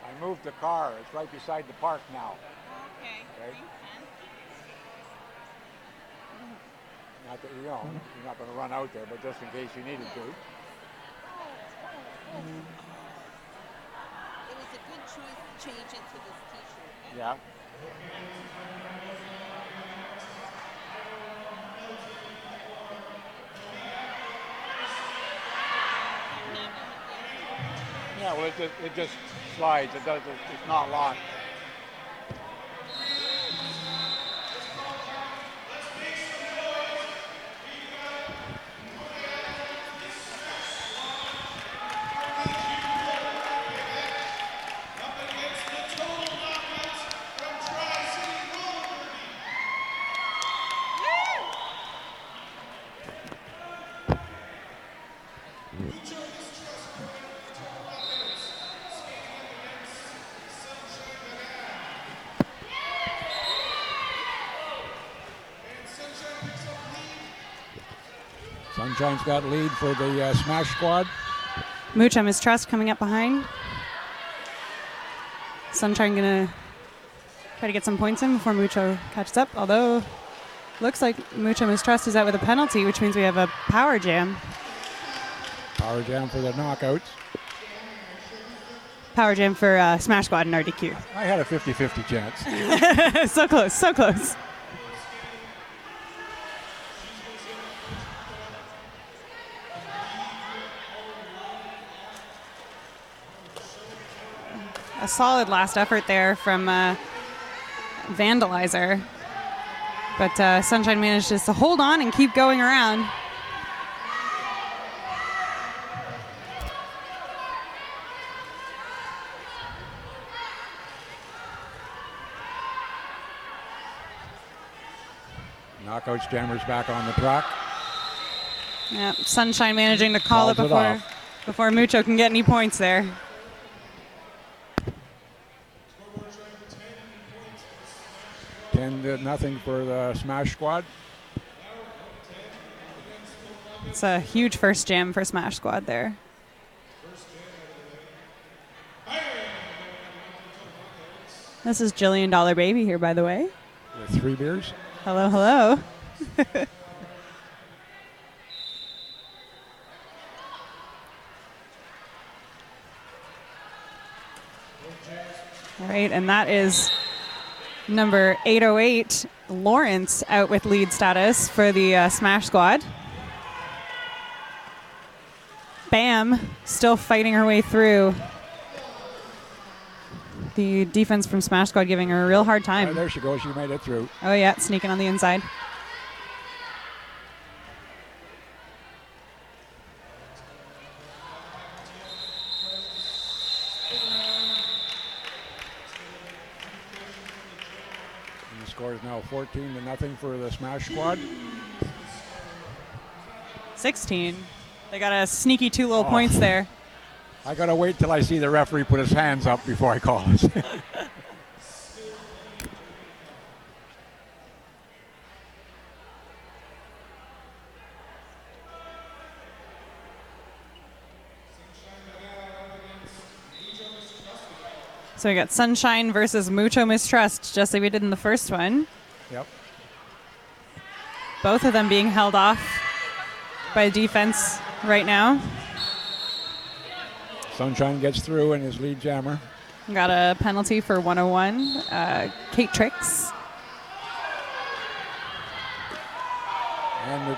I moved the car. It's right beside the park now. Okay. Okay. Thanks, Ken. Not that you're not going to run out there, but just in case you needed to. It was a good choice to change into this t-shirt. Yeah. Yeah, well, it just slides. It's not locked. Sunshine's got lead for the Smash Squad. Mucha Mistrust coming up behind. Sunshine gonna try to get some points in before Mucho catches up, although Looks like Mucho Mistrust is out with a penalty, which means we have a power jam. Power jam for the knockouts. Power jam for Smash Squad and RDQ. I had a 50-50 chance. So close, so close. A solid last effort there from Vandalizer. But Sunshine managed just to hold on and keep going around. Knockouts Jammers back on the track. Yeah, Sunshine managing to call it Calls it before Mucho can get any points there. Nothing for the Smash Squad. It's a huge first jam for Smash Squad there. This is Jillian Dollar Baby here, by the way. With 3 beers. Hello, hello. All right, and that is number 808, Lawrence, out with lead status for the Smash Squad. Bam, still fighting her way through. The defense from Smash Squad giving her a real hard time. Oh, there she goes. She made it through. Oh, yeah, sneaking on the inside. And the score is now 14-0 for the Smash Squad. 16. They got a sneaky 2 little points there. I got to wait till I see the referee put his hands up before I call it. So we got Sunshine versus Mucho Mistrust, just like we did in the first one. Yep. Both of them being held off by defense right now. Sunshine gets through and his lead jammer. Got a penalty for 101. Kate Tricks. And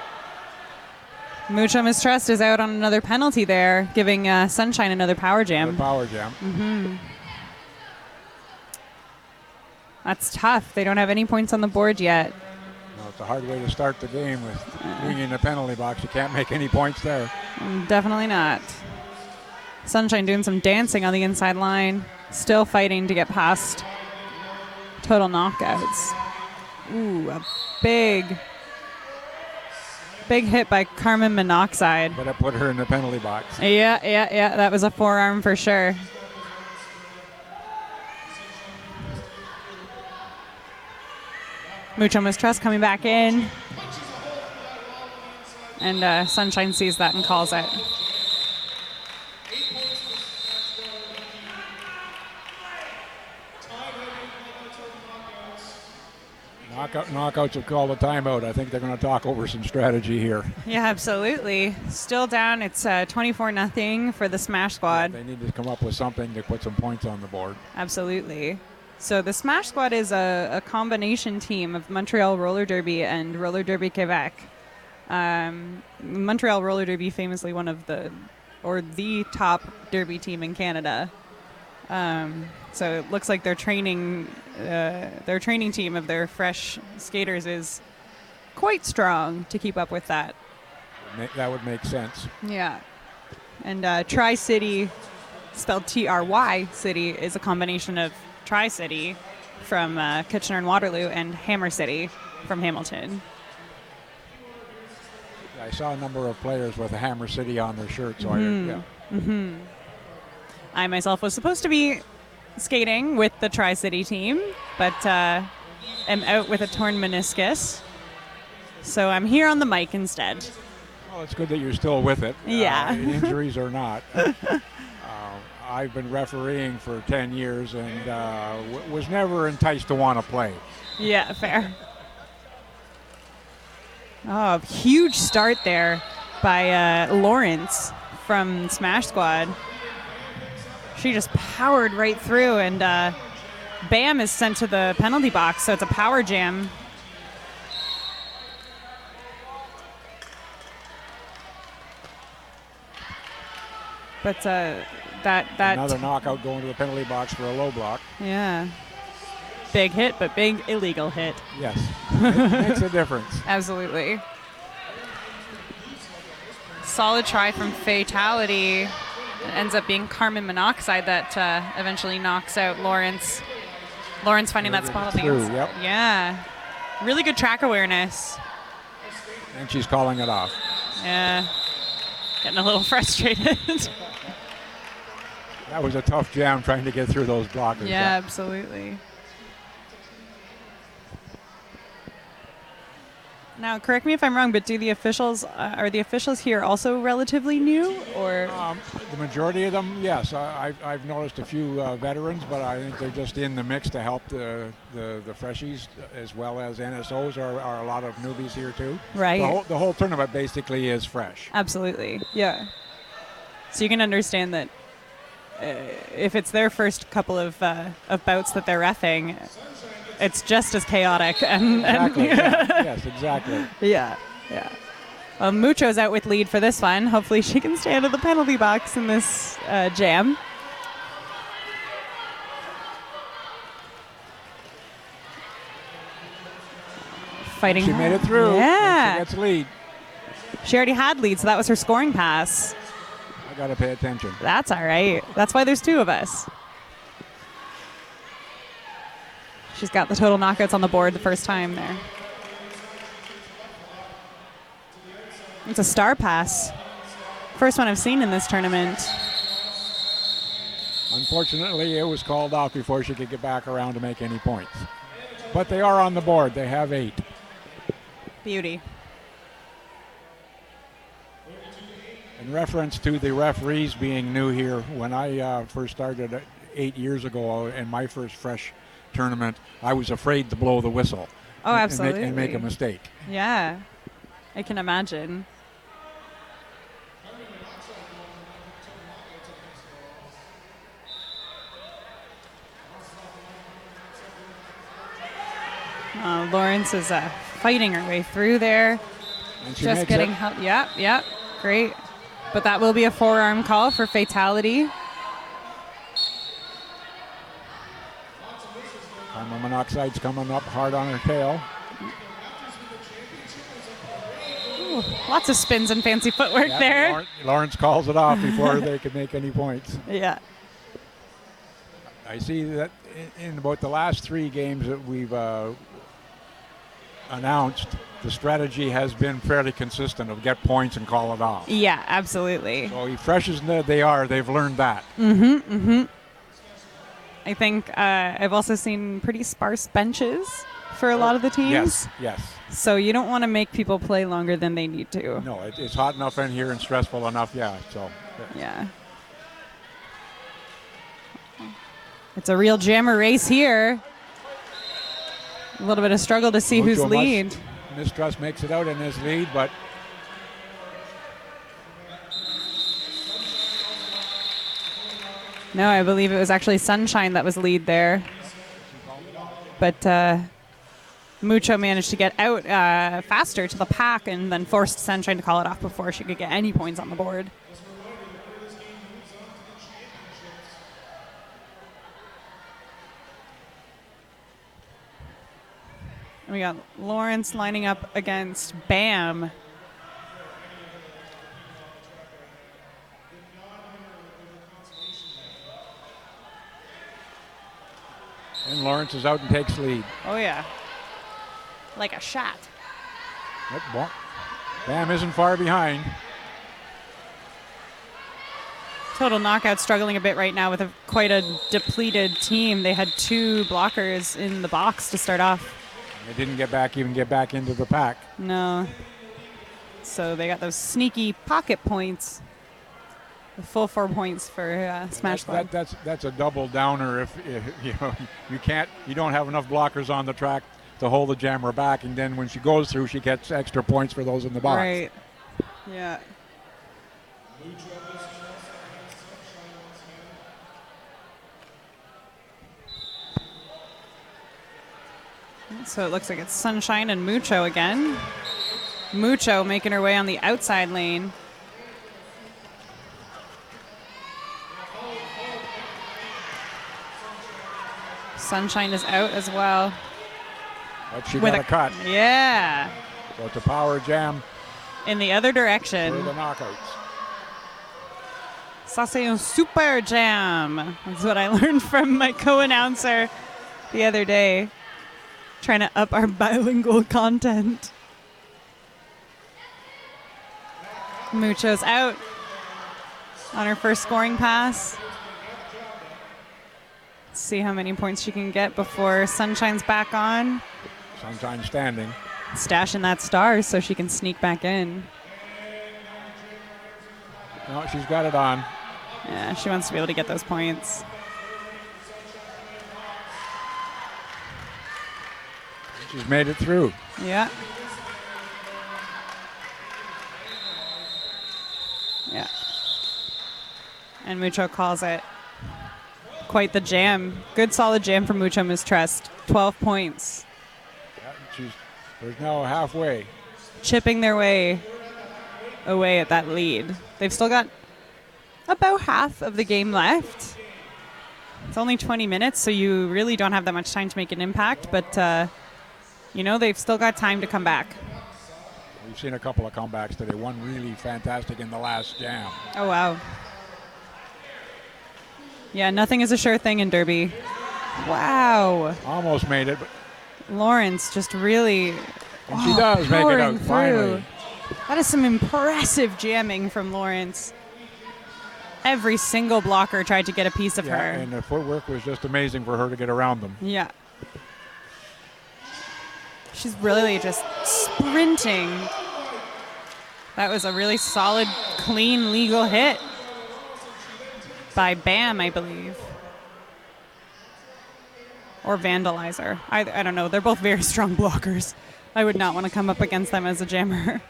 Mucho Mistrust is out on another penalty there, giving Sunshine another power jam. the power jam. Mm-hmm. That's tough. They don't have any points on the board yet. No, it's a hard way to start the game with being in the penalty box. You can't make any points there. Definitely not. Sunshine doing some dancing on the inside line. Still fighting to get past total knockouts. Ooh, a big hit by Carmen Monoxide. But I put her in the penalty box. Yeah. That was a forearm for sure. Mucho Mistrust coming back in. And Sunshine sees that and calls it. Knockouts have called a timeout. I think they're going to talk over some strategy here. Yeah, absolutely. Still down. It's 24-0 for the Smash Squad. They need to come up with something to put some points on the board. Absolutely. So the Smash Squad is a combination team of Montreal Roller Derby and Roller Derby Quebec. Montreal Roller Derby, famously one of the top derby team in Canada. So it looks like their training team of their fresh skaters is quite strong to keep up with that. That would make sense. Yeah. And Tri-City, spelled T-R-Y City, is a combination of Tri-City from Kitchener and Waterloo and Hammer City from Hamilton. I saw a number of players with a Hammer City on their shirt, so I myself was supposed to be skating with the Tri-City team, but am out with a torn meniscus. So I'm here on the mic instead. Well, it's good that you're still with it. Yeah. Injuries or not. I've been refereeing for 10 years and was never enticed to want to play. Yeah, fair. Oh, huge start there by Lawrence from Smash Squad. She just powered right through, and Bam is sent to the penalty box, so it's a power jam. But that Another knockout going to the penalty box for a low block. Yeah. Big hit, but big illegal hit. Yes. It makes a difference. Absolutely. Solid try from Fatality. It ends up being Carbon Monoxide that eventually knocks out Lawrence. Lawrence finding that spot on the Through, inside. yep. Yeah. Really good track awareness. And she's calling it off. Yeah. Getting a little frustrated. That was a tough jam trying to get through those blockers. Yeah, absolutely. Now, correct me if I'm wrong, but do the officials are the officials here also relatively new, or? The majority of them, yes. I've noticed a few veterans, but I think they're just in the mix to help the freshies, as well as NSOs are a lot of newbies here too. Right. The whole tournament basically is fresh. Absolutely. Yeah. So you can understand that if it's their first couple of bouts that they're reffing, it's just as chaotic. Exactly. Yes, exactly. Yeah. Well, Mucho's out with lead for this one. Hopefully she can stay out of the penalty box in this jam. Fighting. She made it through. Yeah. And she gets lead. She already had lead, so that was her scoring pass. I got to pay attention. That's all right. That's why there's two of us. She's got the total knockouts on the board the first time there. It's a star pass. First one I've seen in this tournament. Unfortunately, it was called off before she could get back around to make any points. But they are on the board. They have 8. Beauty. In reference to the referees being new here, when I first started 8 years ago in my first fresh tournament, I was afraid to blow the whistle. Oh, absolutely. And make a mistake. Yeah, I can imagine. Lawrence is fighting her way through there. And she Just makes getting it. help. Yeah, great. But that will be a forearm call for Fatality. Carbon monoxide's coming up hard on her tail. Ooh, lots of spins and fancy footwork Yeah, there. Lawrence calls it off before they could make any points. Yeah. I see that in about the last 3 games that we've announced, the strategy has been fairly consistent of get points and call it off. Yeah, absolutely. So fresh as they've learned that. I think I've also seen pretty sparse benches for a lot of the teams. Yes. So you don't want to make people play longer than they need to. No, it's hot enough in here and stressful enough, yeah. So. Yeah. It's a real jammer race here. A little bit of struggle to see who's lead. Mistrust makes it out in his lead, but no, I believe it was actually Sunshine that was lead there. But Mucho managed to get out faster to the pack and then forced Sunshine to call it off before she could get any points on the board. We got Lawrence lining up against Bam. and Lawrence is out and takes lead. Oh, yeah. Like a shot. Bam isn't far behind. Total Knockout struggling a bit right now with quite a depleted team. They had 2 blockers in the box to start off. They didn't get back into the pack. No. So they got those sneaky pocket points. The full 4 points for Smash Squad. That's a double downer if you don't have enough blockers on the track to hold the jammer back, and then when she goes through, she gets extra points for those in the box. Right. Yeah. So it looks like it's Sunshine and Mucho again. Mucho making her way on the outside lane. Sunshine is out as well. But she With got a cut. Yeah. So it's a power jam In the other for direction. the knockouts. Ça c'est un super jam. That's what I learned from my co-announcer the other day. Trying to up our bilingual content. Mucho's out on her first scoring pass. Let's see how many points she can get before Sunshine's back on. Sunshine standing. Stashing that star so she can sneak back in. No, she's got it on. Yeah, she wants to be able to get those points. She's made it through. Yeah. Yeah. And Mucho calls it quite the jam. Good solid jam from Mucho Mistrust. 12 points. Yeah, there's now halfway. Chipping their way away at that lead. They've still got about half of the game left. It's only 20 minutes, so you really don't have that much time to make an impact, but they've still got time to come back. We've seen a couple of comebacks today. One really fantastic in the last jam. Oh, wow. Yeah, nothing is a sure thing in Derby. Wow. Almost made it, but Lawrence just really and she does make it powering out finally. That is some impressive jamming from Lawrence. Every single blocker tried to get a piece of Yeah, her. and the footwork was just amazing for her to get around them. Yeah. She's really just sprinting. That was a really solid, clean, legal hit by Bam, I believe. Or Vandalizer. I don't know. They're both very strong blockers. I would not want to come up against them as a jammer.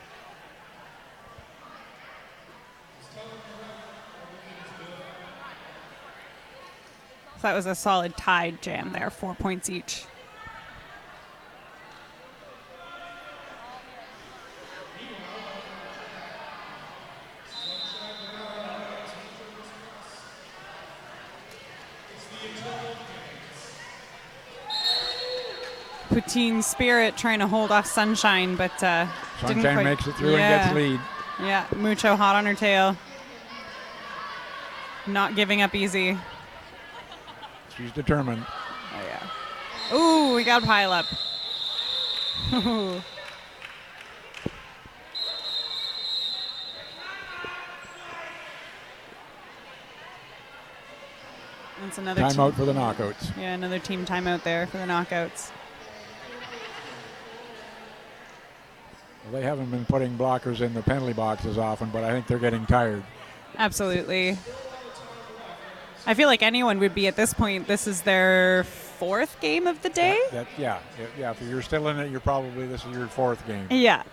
So that was a solid tied jam there, 4 points each. Poutine Spirit trying to hold off Sunshine, but didn't Sunshine quite. makes it through and gets lead. Yeah, Mucho hot on her tail. Not giving up easy. She's determined. Oh, yeah. Ooh, we got a pile up. Ooh. That's another Timeout team. for the knockouts. Yeah, another team timeout there for the knockouts. Well, they haven't been putting blockers in the penalty box as often, but I think they're getting tired. Absolutely. I feel like anyone would be at this point. This is their fourth game of the day. Yeah. If you're still in it, this is your fourth game. Yeah.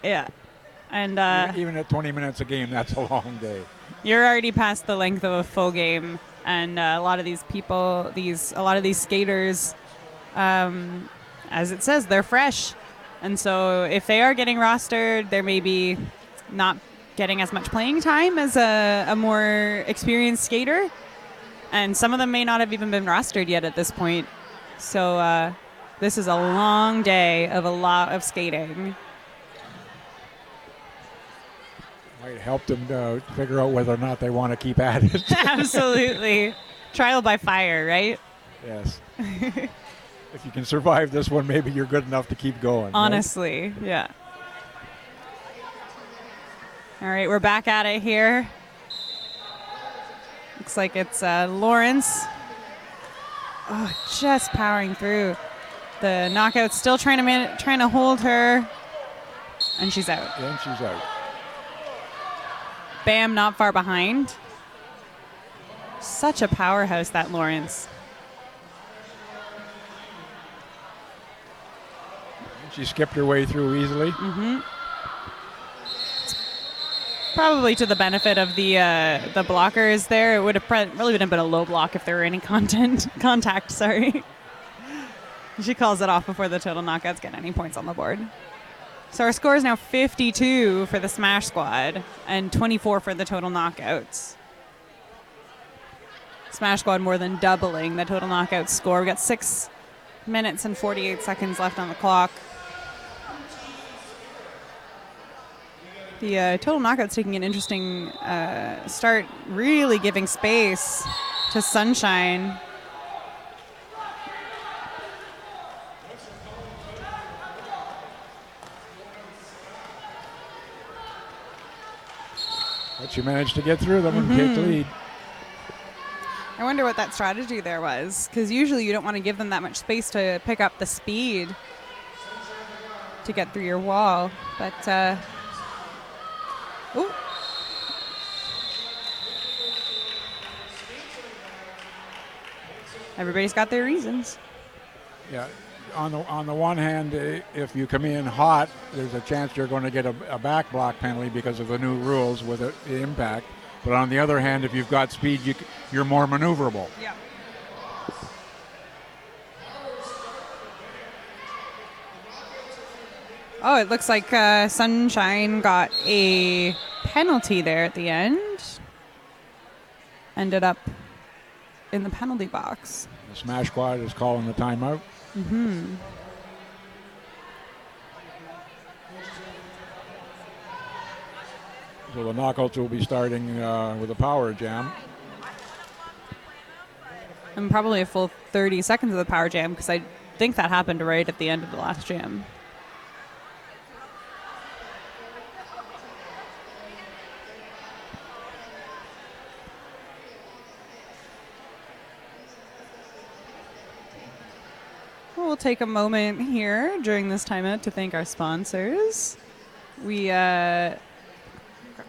And Even at 20 minutes a game, that's a long day. you're already past the length of a full game, and a lot of these people, a lot of these skaters, as it says, they're fresh, and so if they are getting rostered, they're maybe not getting as much playing time as a more experienced skater. And some of them may not have even been rostered yet at this point. So this is a long day of a lot of skating. Might help them to figure out whether or not they want to keep at it. Absolutely. Trial by fire, right? Yes. If you can survive this one, maybe you're good enough to keep going. Honestly, right? Yeah. All right, we're back at it here. Looks like it's Lawrence. Oh, just powering through. The knockout still trying to hold her, and she's out. And she's out. Bam, not far behind. Such a powerhouse, that Lawrence. She skipped her way through easily. Probably to the benefit of the blockers there. It would have really been a low block if there were any contact. Sorry. She calls it off before the total knockouts get any points on the board. So our score is now 52 for the Smash Squad and 24 for the total knockouts. Smash Squad more than doubling the total knockout score. We got 6 minutes and 48 seconds left on the clock. The total knockouts taking an interesting start, really giving space to Sunshine. But she managed to get through them and take the lead. I wonder what that strategy there was, because usually you don't want to give them that much space to pick up the speed to get through your wall. But, ooh. Everybody's got their reasons. Yeah. On the one hand, if you come in hot, there's a chance you're going to get a back block penalty because of the new rules with the impact. But on the other hand, if you've got speed, you're more maneuverable. Yeah. Oh, it looks like Sunshine got a penalty there at the end. Ended up in the penalty box. The Smash Squad is calling the timeout. So the knockouts will be starting with a power jam. And probably a full 30 seconds of the power jam, because I think that happened right at the end of the last jam. We'll take a moment here during this timeout to thank our sponsors. We got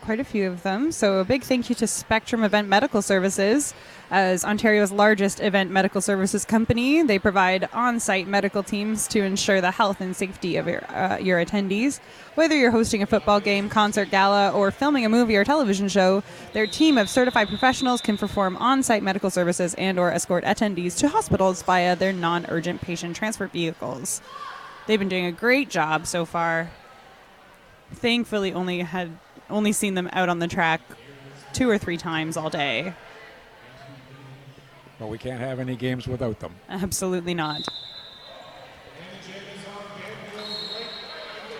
quite a few of them. So a big thank you to Spectrum Event Medical Services. As Ontario's largest event medical services company, they provide on-site medical teams to ensure the health and safety of your attendees. Whether you're hosting a football game, concert gala, or filming a movie or television show, their team of certified professionals can perform on-site medical services and or escort attendees to hospitals via their non-urgent patient transport vehicles. They've been doing a great job so far. Thankfully, only seen them out on the track 2 or 3 times all day. But we can't have any games without them. Absolutely not.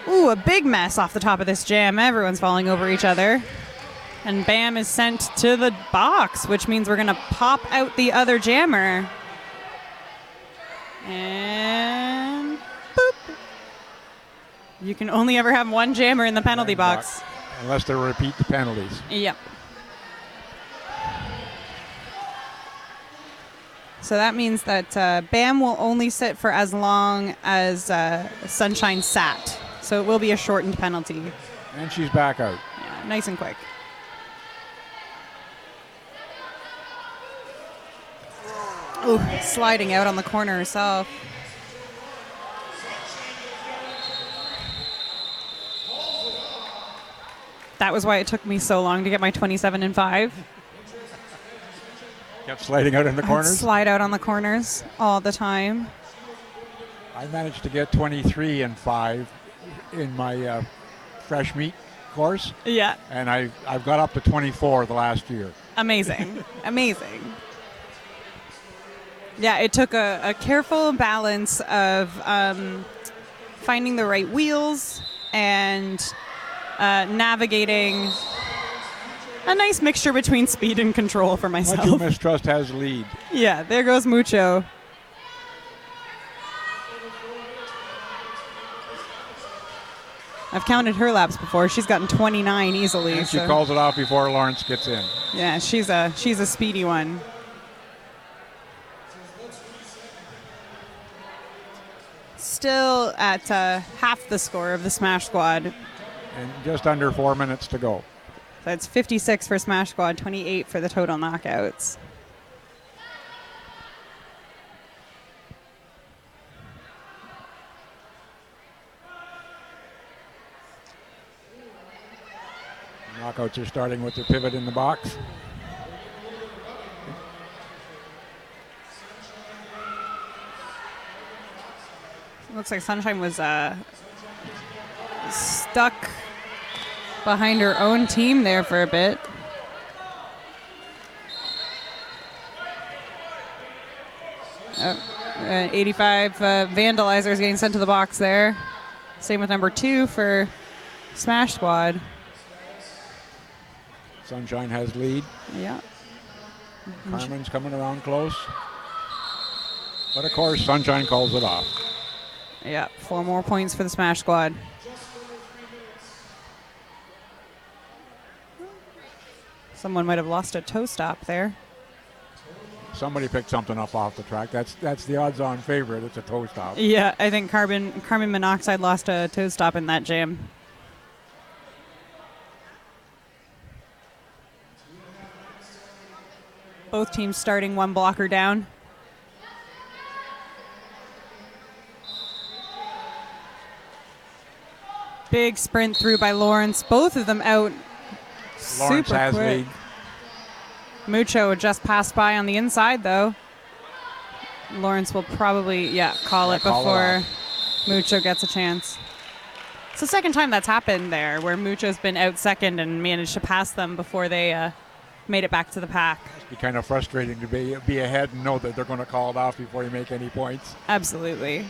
Ooh, a big mess off the top of this jam. Everyone's falling over each other. And Bam is sent to the box, which means we're going to pop out the other jammer. And boop. You can only ever have one jammer in the penalty box. Unless they repeat the penalties. Yep. So that means that Bam will only sit for as long as Sunshine sat. So it will be a shortened penalty. And she's back out. Yeah, nice and quick. Ooh, sliding out on the corner herself. That was why it took me so long to get my 27 and 5. Kept sliding out in the corners. Slide out on the corners all the time. I managed to get 23 and 5 in my fresh meat course. Yeah. And I've got up to 24 the last year. Amazing. Amazing. Yeah, it took a careful balance of finding the right wheels and navigating a nice mixture between speed and control for myself. Mucho Mistrust has the lead. Yeah, there goes Mucho. I've counted her laps before. She's gotten 29 easily. And she calls it off before Lawrence gets in. Yeah, she's a speedy one. Still at half the score of the Smash Squad. And just under 4 minutes to go. That's 56 for Smash Squad, 28 for the total knockouts. Knockouts are starting with the pivot in the box. Looks like Sunshine was stuck behind her own team there for a bit. Oh, 85 Vandalizers getting sent to the box there. Same with number 2 for Smash Squad. Sunshine has lead. Yeah. Carmen's coming around close. But of course, Sunshine calls it off. Yeah, 4 more points for the Smash Squad. Someone might have lost a toe stop there. Somebody picked something up off the track. That's the odds-on favorite. It's a toe stop. Yeah, I think Carmen Monoxide lost a toe stop in that jam. Both teams starting 1 blocker down. Big sprint through by Lawrence. Both of them out Lawrence super has quick. lead. Mucho just passed by on the inside, though. Lawrence will probably, call it before Mucho gets a chance. It's the second time that's happened there, where Mucho's been out second and managed to pass them before they made it back to the pack. Must be kind of frustrating to be ahead and know that they're going to call it off before you make any points. Absolutely.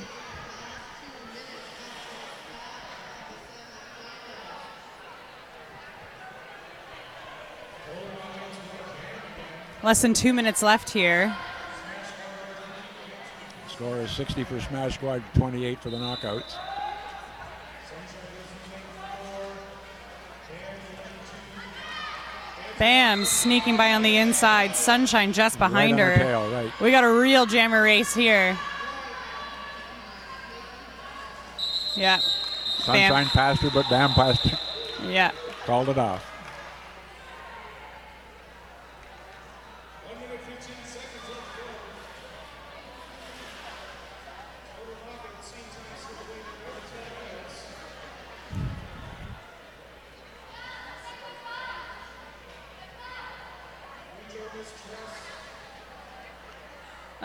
Less than 2 minutes left here. Score is 60 for Smash Squad, 28 for the knockouts. Bam, sneaking by on the inside. Sunshine just behind Right on her. the tail, right. We got a real jammer race here. Yeah. Sunshine passed her, but Bam passed her. Yeah. Called it off.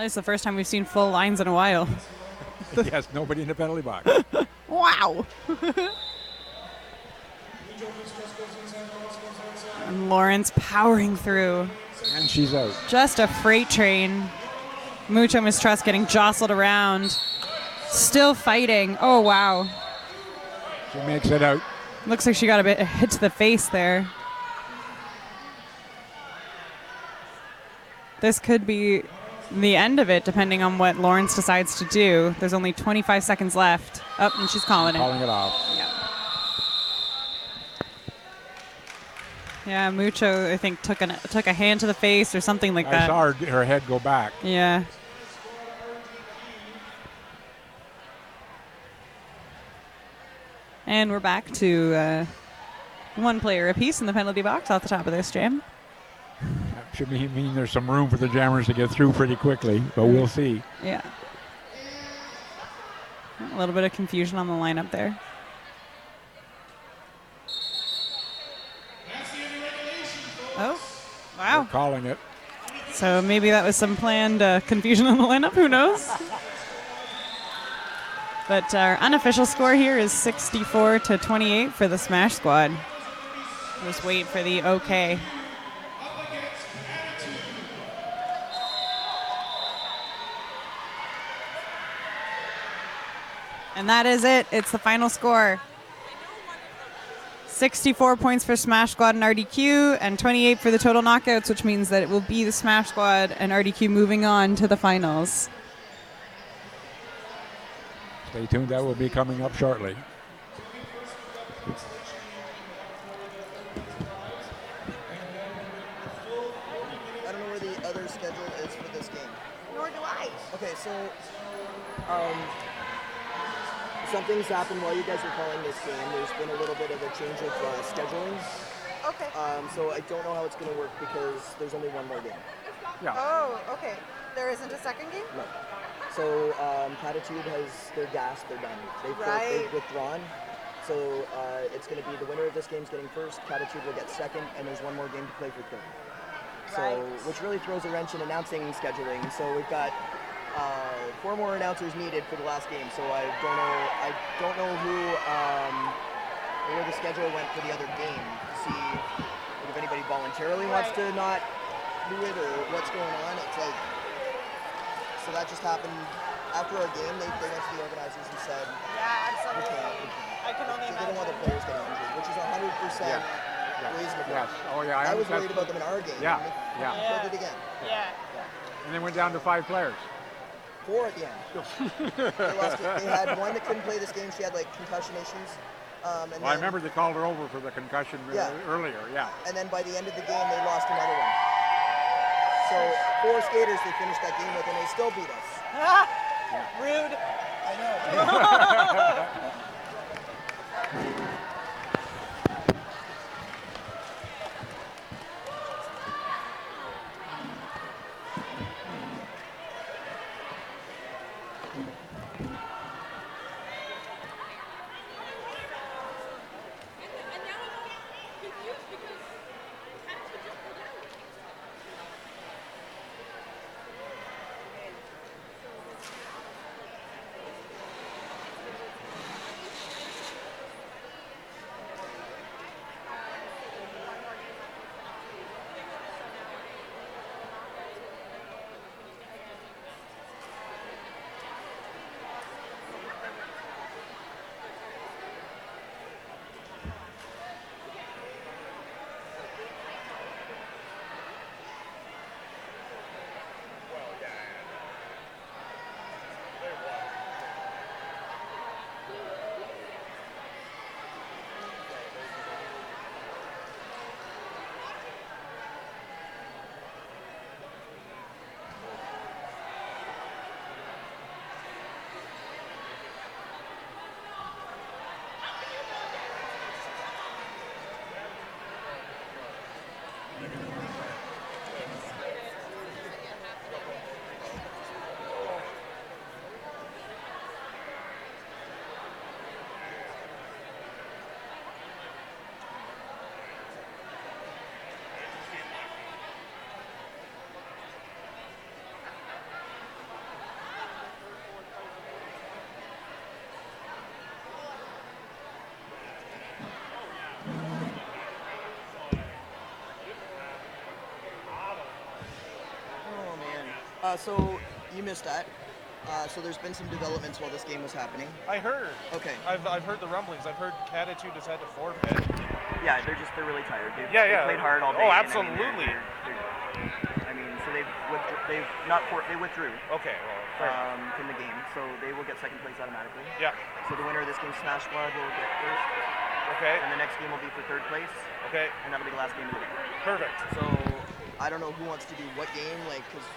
It's the first time we've seen full lines in a while. Yes, nobody in the penalty box. Wow. And Lawrence powering through. And she's out. Just a freight train. Mucho Mistrust getting jostled around. Still fighting. Oh, wow. She makes it out. Looks like she got a hit to the face there. This could be the end of it, depending on what Lawrence decides to do. There's only 25 seconds left. Oh, and she's calling it. Calling it off. Yeah, Mucho, I think, took a hand to the face or something like that. I saw her head go back. Yeah. And we're back to 1 player apiece in the penalty box off the top of this jam. That should mean there's some room for the jammers to get through pretty quickly, but we'll see. Yeah. A little bit of confusion on the lineup there. Oh, wow. They're calling it. So maybe that was some planned confusion on the lineup. Who knows? But our unofficial score here is 64-28 for the Smash Squad. Just wait for the okay. And that is it. It's the final score. 64 points for Smash Squad and RDQ, and 28 for the total knockouts, which means that it will be the Smash Squad and RDQ moving on to the finals. Stay tuned. That will be coming up shortly. I don't know where the other schedule is for this game. Nor do I. Okay, so something's happened while you guys were calling this game. There's been a little bit of a change of scheduling. Okay. So I don't know how it's going to work because there's only one more game. Yeah. Oh, okay. There isn't a second game? No. So Platitude has their gas, they're done. They've Right. withdrawn. So it's going to be the winner of this game's getting first, Catitude will get second, and there's one more game to play for third. So, which really throws a wrench in announcing scheduling. So we've got 4 more announcers needed for the last game. So I don't know where the schedule went for the other game. To see if anybody voluntarily wants to not do it or what's going on. It's like, so that just happened after our game. They went to the organizers and said, Yeah, absolutely. we can't. I can only They didn't want the imagine. players getting injured, which is 100% reasonable. Yes. Oh yeah. I was that's- worried about them in our game. Yeah, and they yeah. killed it again. Yeah. And they went down to 5 players. 4 at the end. They had one that couldn't play this game. She had like concussion issues. And Well, I remember they called her over for the concussion earlier. Yeah. And then by the end of the game, they lost another one. So 4 skaters they finished that game with, and they still beat us. Rude. I know. So you missed that. So there's been some developments while this game was happening. I heard. Okay. I've heard the rumblings. I've heard Catitude has had to forfeit. Yeah, they're really tired. They played hard all day. Oh, and, absolutely. They withdrew. Okay, well, fair enough. From the game, so they will get second place automatically. Yeah. So the winner of this game, Smash Blood, will get first. Okay. And the next game will be for third place. Okay. And that'll be the last game of the day. Perfect. So I don't know who wants to do what game, like, because.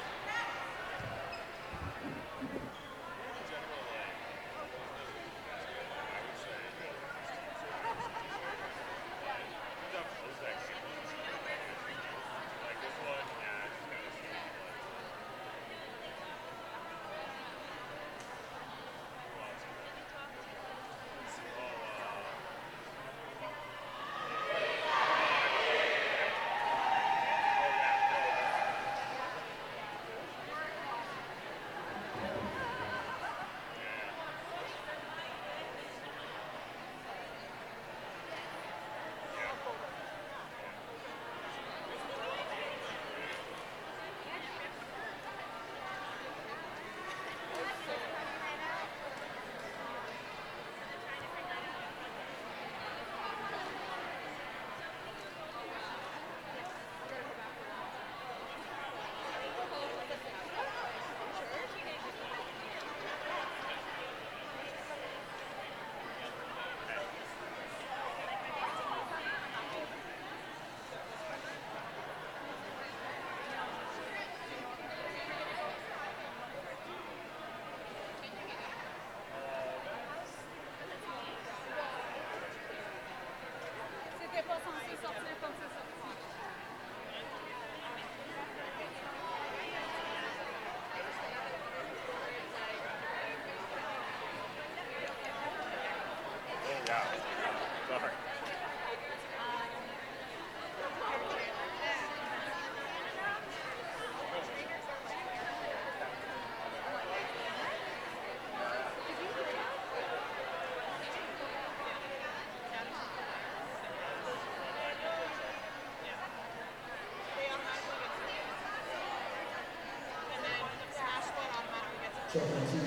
Checking two.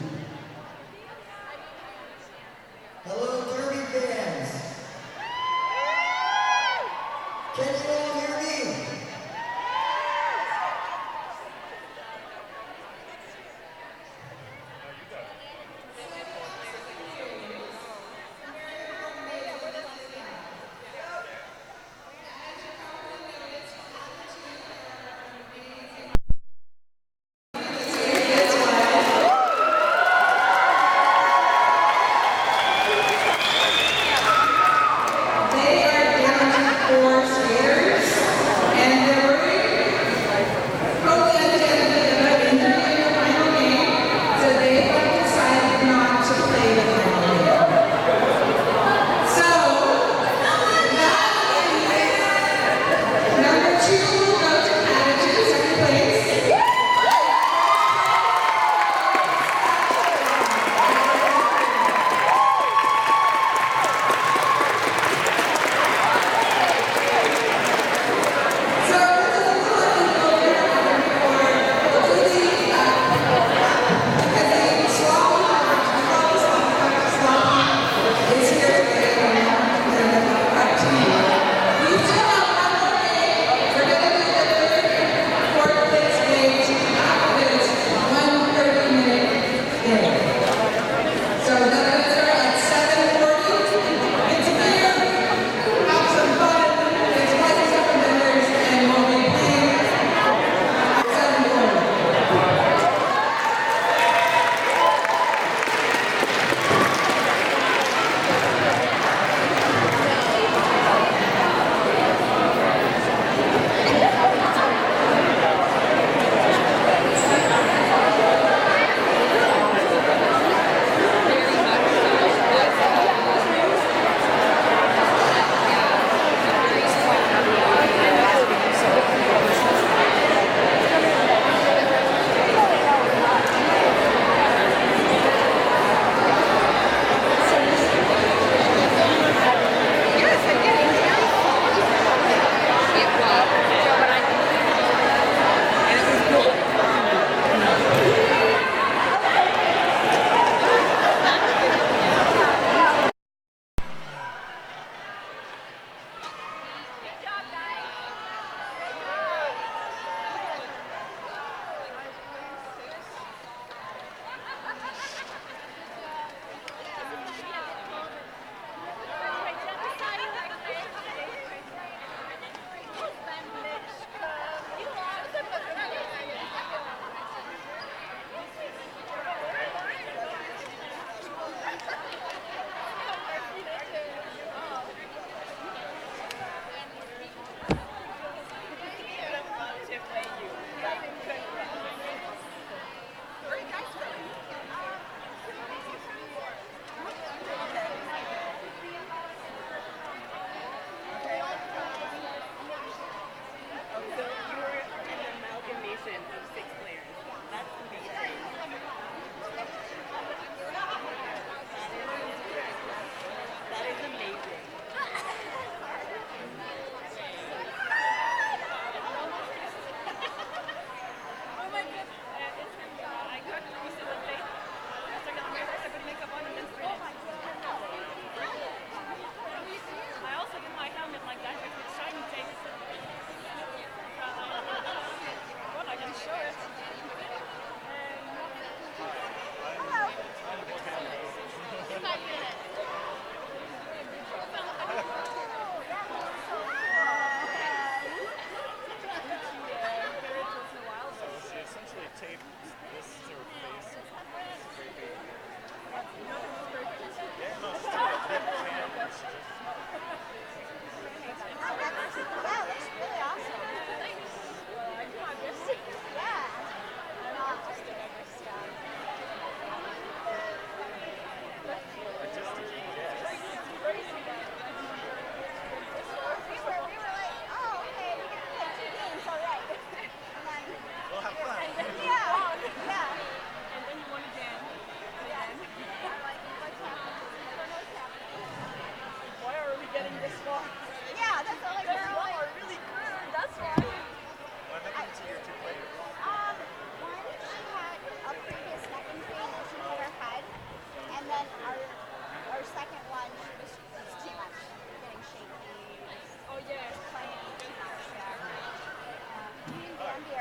Hello, Derby fans. Can you all hear me?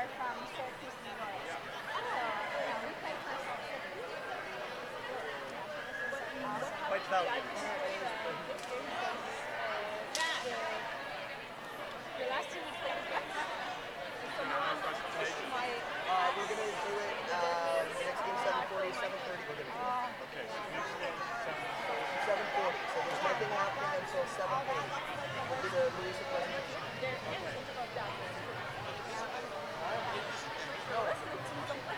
are from Syracuse, New York. So, we play for Syracuse. Quite developing. The last time we played with them, We're gonna do it. The next game 7:40, 7:30. We're gonna do it. Okay, so you stand 7:40. So there's nothing happening until 7:30. We'll do the Louisa presentation.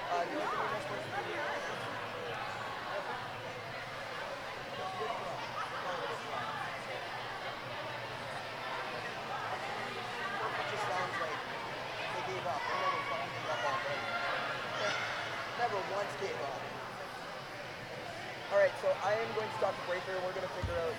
The only thing we're not supposed to do. It just sounds like they gave up. They never fucking gave up all day. Never once gave up. Alright, so I am going to talk to Breaker and we're going to figure out.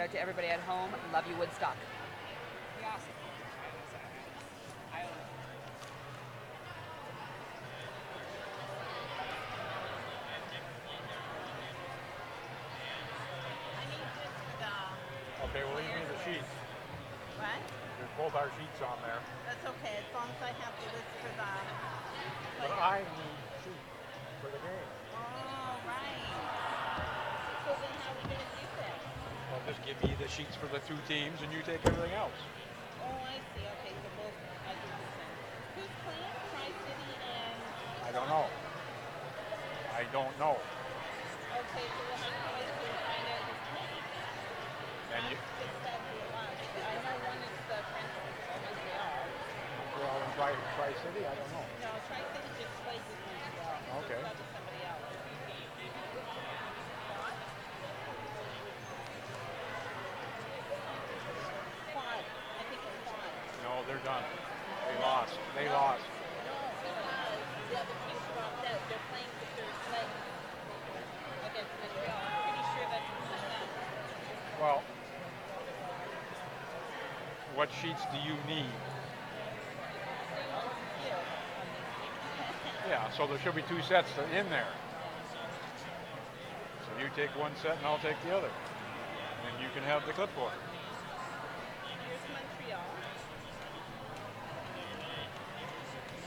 out to everybody at home. Love you, Woodstock. Okay, well, leave me the sheets. What? There's both our sheets on there. That's okay, as long as I have the list for the. But I need sheets for the game. Oh, right. So then how are we going to do that? Well, just give me the sheets for the two teams and you take everything else. Oh, I see. Okay, so both. I do the same. Who's playing? Tri-City and. I don't know. I don't know. Okay, so we'll have to wait to find out who's playing. And you, I know one is the French Montreal. well, in Tri-City, I don't know. No, Tri-City just plays with Montreal. Okay. It's probably somebody else. Quad. I think it's Quad. No, they're done. They lost. They lost. No, because the other team dropped out. They're playing the third leg against Montreal. I'm pretty sure that's them. Well, what sheets do you need? Yeah, so there should be two sets in there. So you take one set and I'll take the other. And you can have the clipboard. Here's Montreal.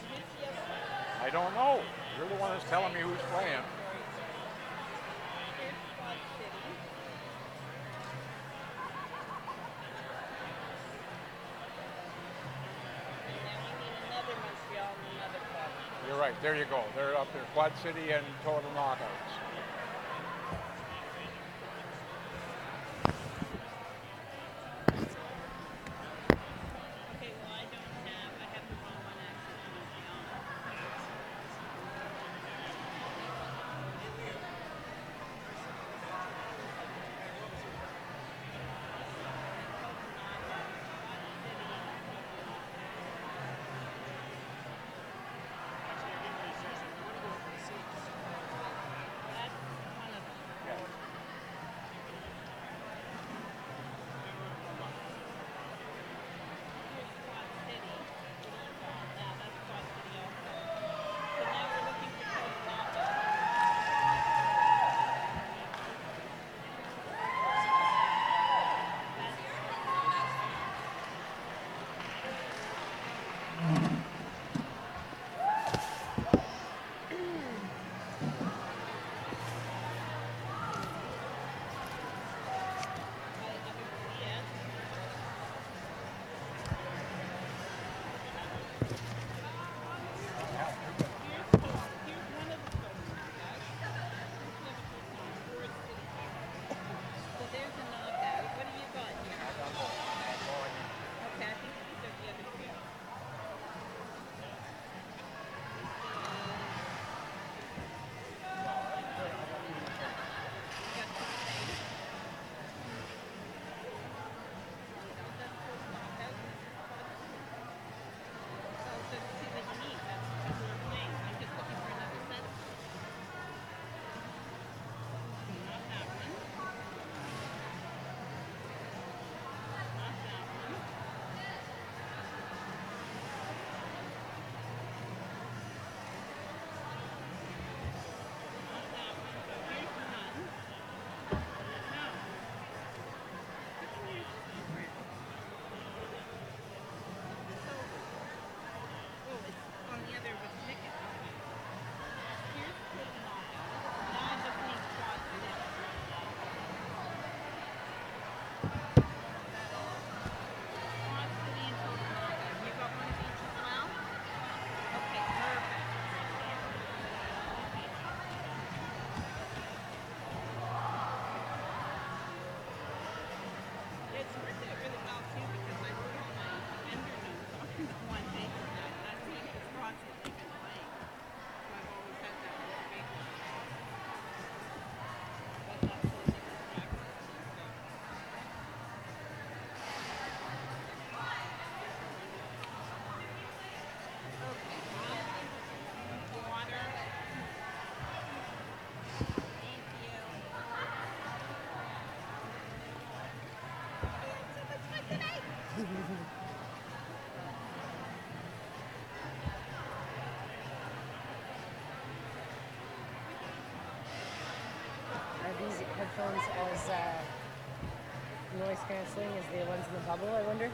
Who's the other one? I don't know. You're the one that's telling me who's playing. Here's Quad City. And then we need another Montreal and another Quad. You're right. There you go. They're up there. Quad City and total knockouts. Okay, well I have the wrong one actually on Are these headphones as noise canceling as the ones in the bubble, I wonder?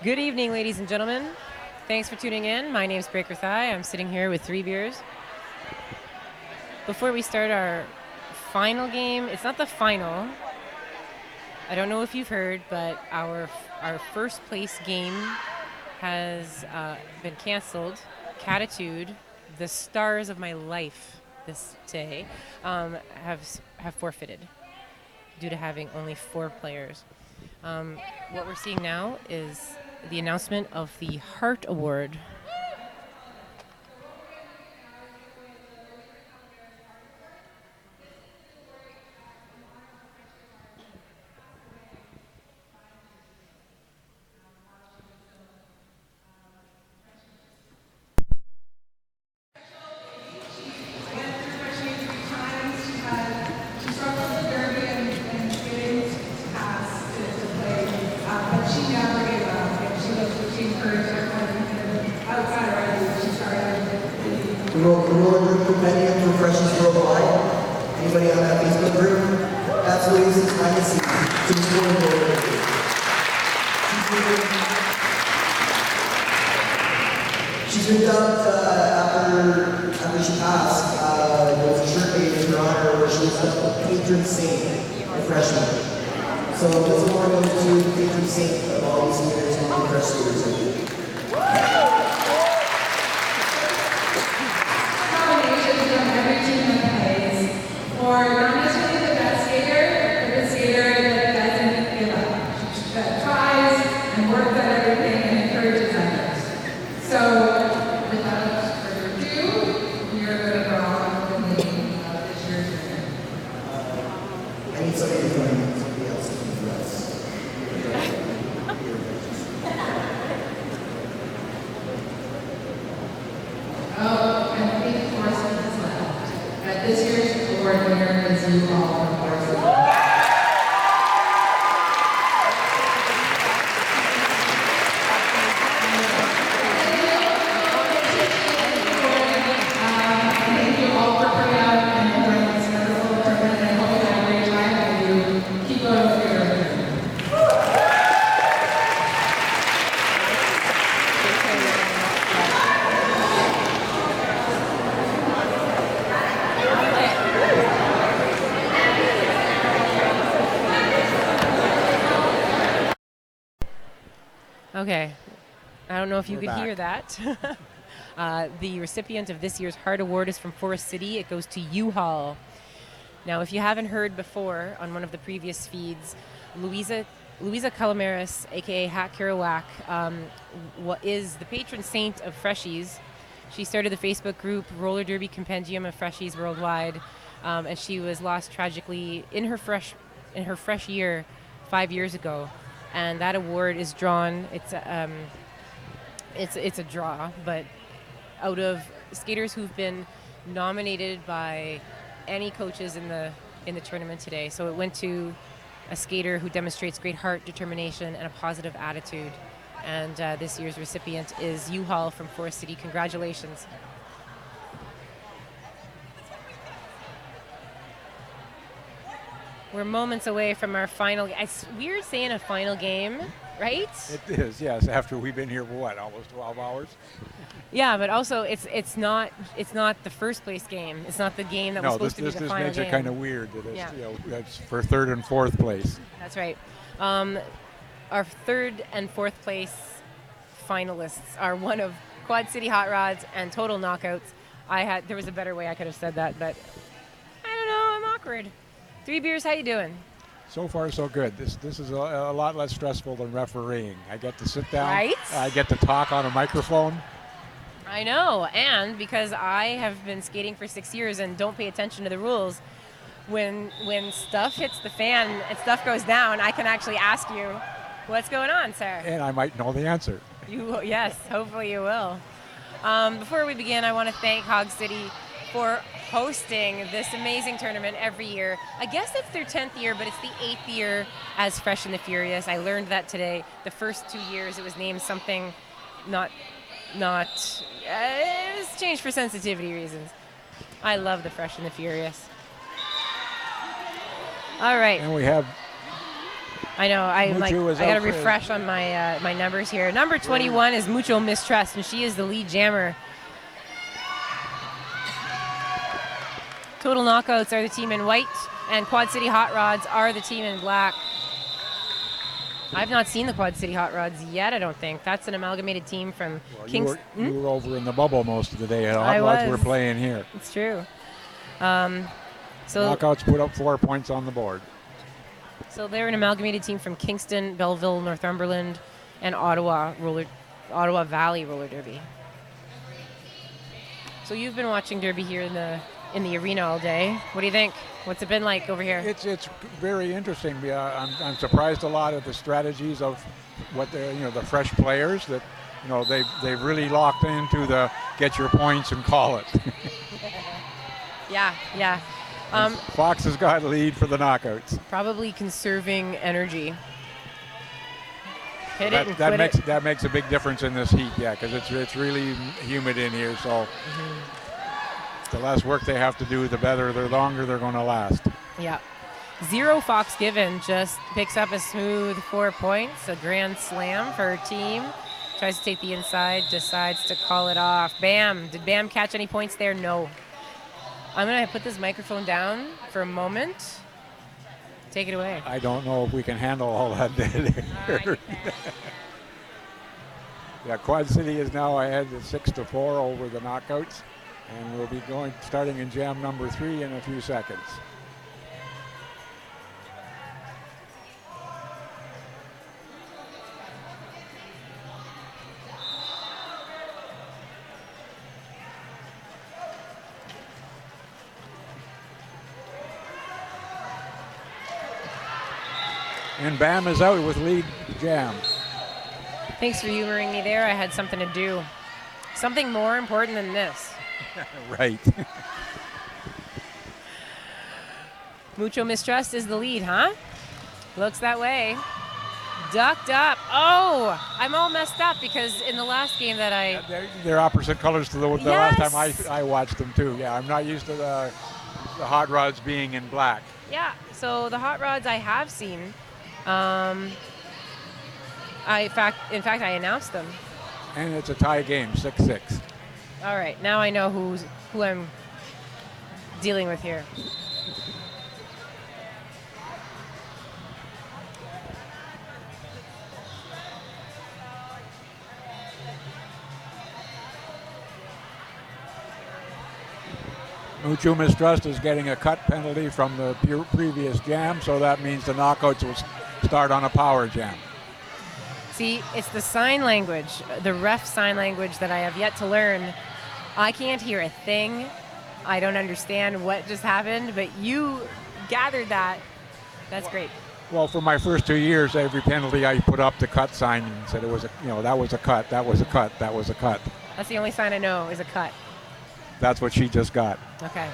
Good evening, ladies and gentlemen. Thanks for tuning in. My name's Breaker Thigh. I'm sitting here with 3 beers. Before we start our final game, it's not the final. I don't know if you've heard, but our first place game has been canceled. Catitude, the stars of my life this day, have forfeited due to having only 4 players. What we're seeing now is the announcement of the Heart Award. She's been dubbed after she passed. There was a shirt made in her honor where she was the patron saint of freshmen. So this award goes to the patron saint of all these seniors and the fresh skaters. Nominations from every team that plays for not necessarily the best skater, but the skater that doesn't give up, that tries and works at everything and encourages others. So, without further ado, we are going to go on with the name of this year's winner. I need somebody to join somebody else in the dress. Oh, and I think 4 seconds left. This year's award winner is you all from 4 seconds. Thank you all for coming out and enjoying this wonderful tournament, and I hope you have a great time and you keep going with your journey. Okay, I don't know if you We're could back. hear that. The recipient of this year's Heart Award is from Forest City. It goes to U-Haul. Now, if you haven't heard before on one of the previous feeds, Louisa Calamaris, aka Hat Kerouac, is the patron saint of freshies. She started the Facebook group Roller Derby Compendium of Freshies Worldwide and she was lost tragically in her fresh year 5 years ago. And that award is drawn. It's a draw, but out of skaters who've been nominated by any coaches in the tournament today. So it went to a skater who demonstrates great heart, determination, and a positive attitude. And this year's recipient is U-Haul from Forest City. Congratulations. We're moments away from our final. It's weird saying a final game, right? It is, yes. After we've been here for what, almost 12 hours? Yeah, but also it's not the first place game. It's not the game that was supposed to be the final game. This makes it kind of weird that it's, Yeah. it's for third and fourth place. That's right. Our third and fourth place finalists are one of Quad City Hot Rods and Total Knockouts. There was a better way I could have said that, but I don't know. I'm awkward. 3 Beers, how you doing? So far, so good. This is a lot less stressful than refereeing. I get to sit down. Right? I get to talk on a microphone. I know, and because I have been skating for 6 years and don't pay attention to the rules, when stuff hits the fan and stuff goes down, I can actually ask you, what's going on, sir? And I might know the answer. Yes, hopefully you will. Before we begin, I want to thank Hog City for hosting this amazing tournament every year. I guess it's their 10th year, but it's the 8th year as Fresh and the Furious. I learned that today. The first 2 years it was named something it was changed for sensitivity reasons. I love the Fresh and the Furious. All right. And we have I know. I Mucho got to refresh on my my numbers here. Number 21 is Mucho Mistrust, and she is the lead jammer. Total Knockouts are the team in white, and Quad City Hot Rods are the team in black. I've not seen the Quad City Hot Rods yet, I don't think. That's an amalgamated team from Kingston. You were over in the bubble most of the day. I Hot Rods was. were playing here. It's true. So Knockouts put up 4 points on the board. So they're an amalgamated team from Kingston, Belleville, Northumberland, and Ottawa Valley Roller Derby. So you've been watching Derby here in the arena all day. What do you think? What's it been like over here? It's very interesting. I'm surprised a lot at the strategies of what the fresh players that they've really locked into the get your points and call it. Yeah. Fox has got a lead for the knockouts. Probably conserving energy. Hit it and quit it. That makes a big difference in this heat, yeah, because it's really humid in here. So the less work they have to do, the better, the longer they're going to last. Yeah. Zero Fox Given just picks up a smooth 4 points, a grand slam for her team. Tries to take the inside, decides to call it off. Bam. Did Bam catch any points there? No. I'm going to put this microphone down for a moment. Take it away. I don't know if we can handle all that dead air. Yeah, Quad City is now ahead at 6-4 over the knockouts. And we'll be starting in jam number 3 in a few seconds. And Bam is out with lead jam. Thanks for humoring me there. I had something to do. Something more important than this. Right. Mucho Mistrust is the lead, huh? Looks that way. Ducked up. Oh, I'm all messed up because in the last game that They're opposite colors to the last time I watched them too. Yeah, I'm not used to the hot rods being in black. Yeah, so the hot rods I have seen. In fact, I announced them. And it's a tie game, 6-6. All right, now I know who I'm dealing with here. Mucho Mistrust is getting a cut penalty from the previous jam, so that means the knockouts will start on a power jam. See, it's the sign language, the ref sign language that I have yet to learn. I can't hear a thing I don't understand what just happened, but you gathered that. That's great. Well, for my first 2 years, every penalty I put up the cut sign and said it was that was a cut, that was a cut, that was a cut. That's the only sign I know is a cut. That's what she just got. Okay.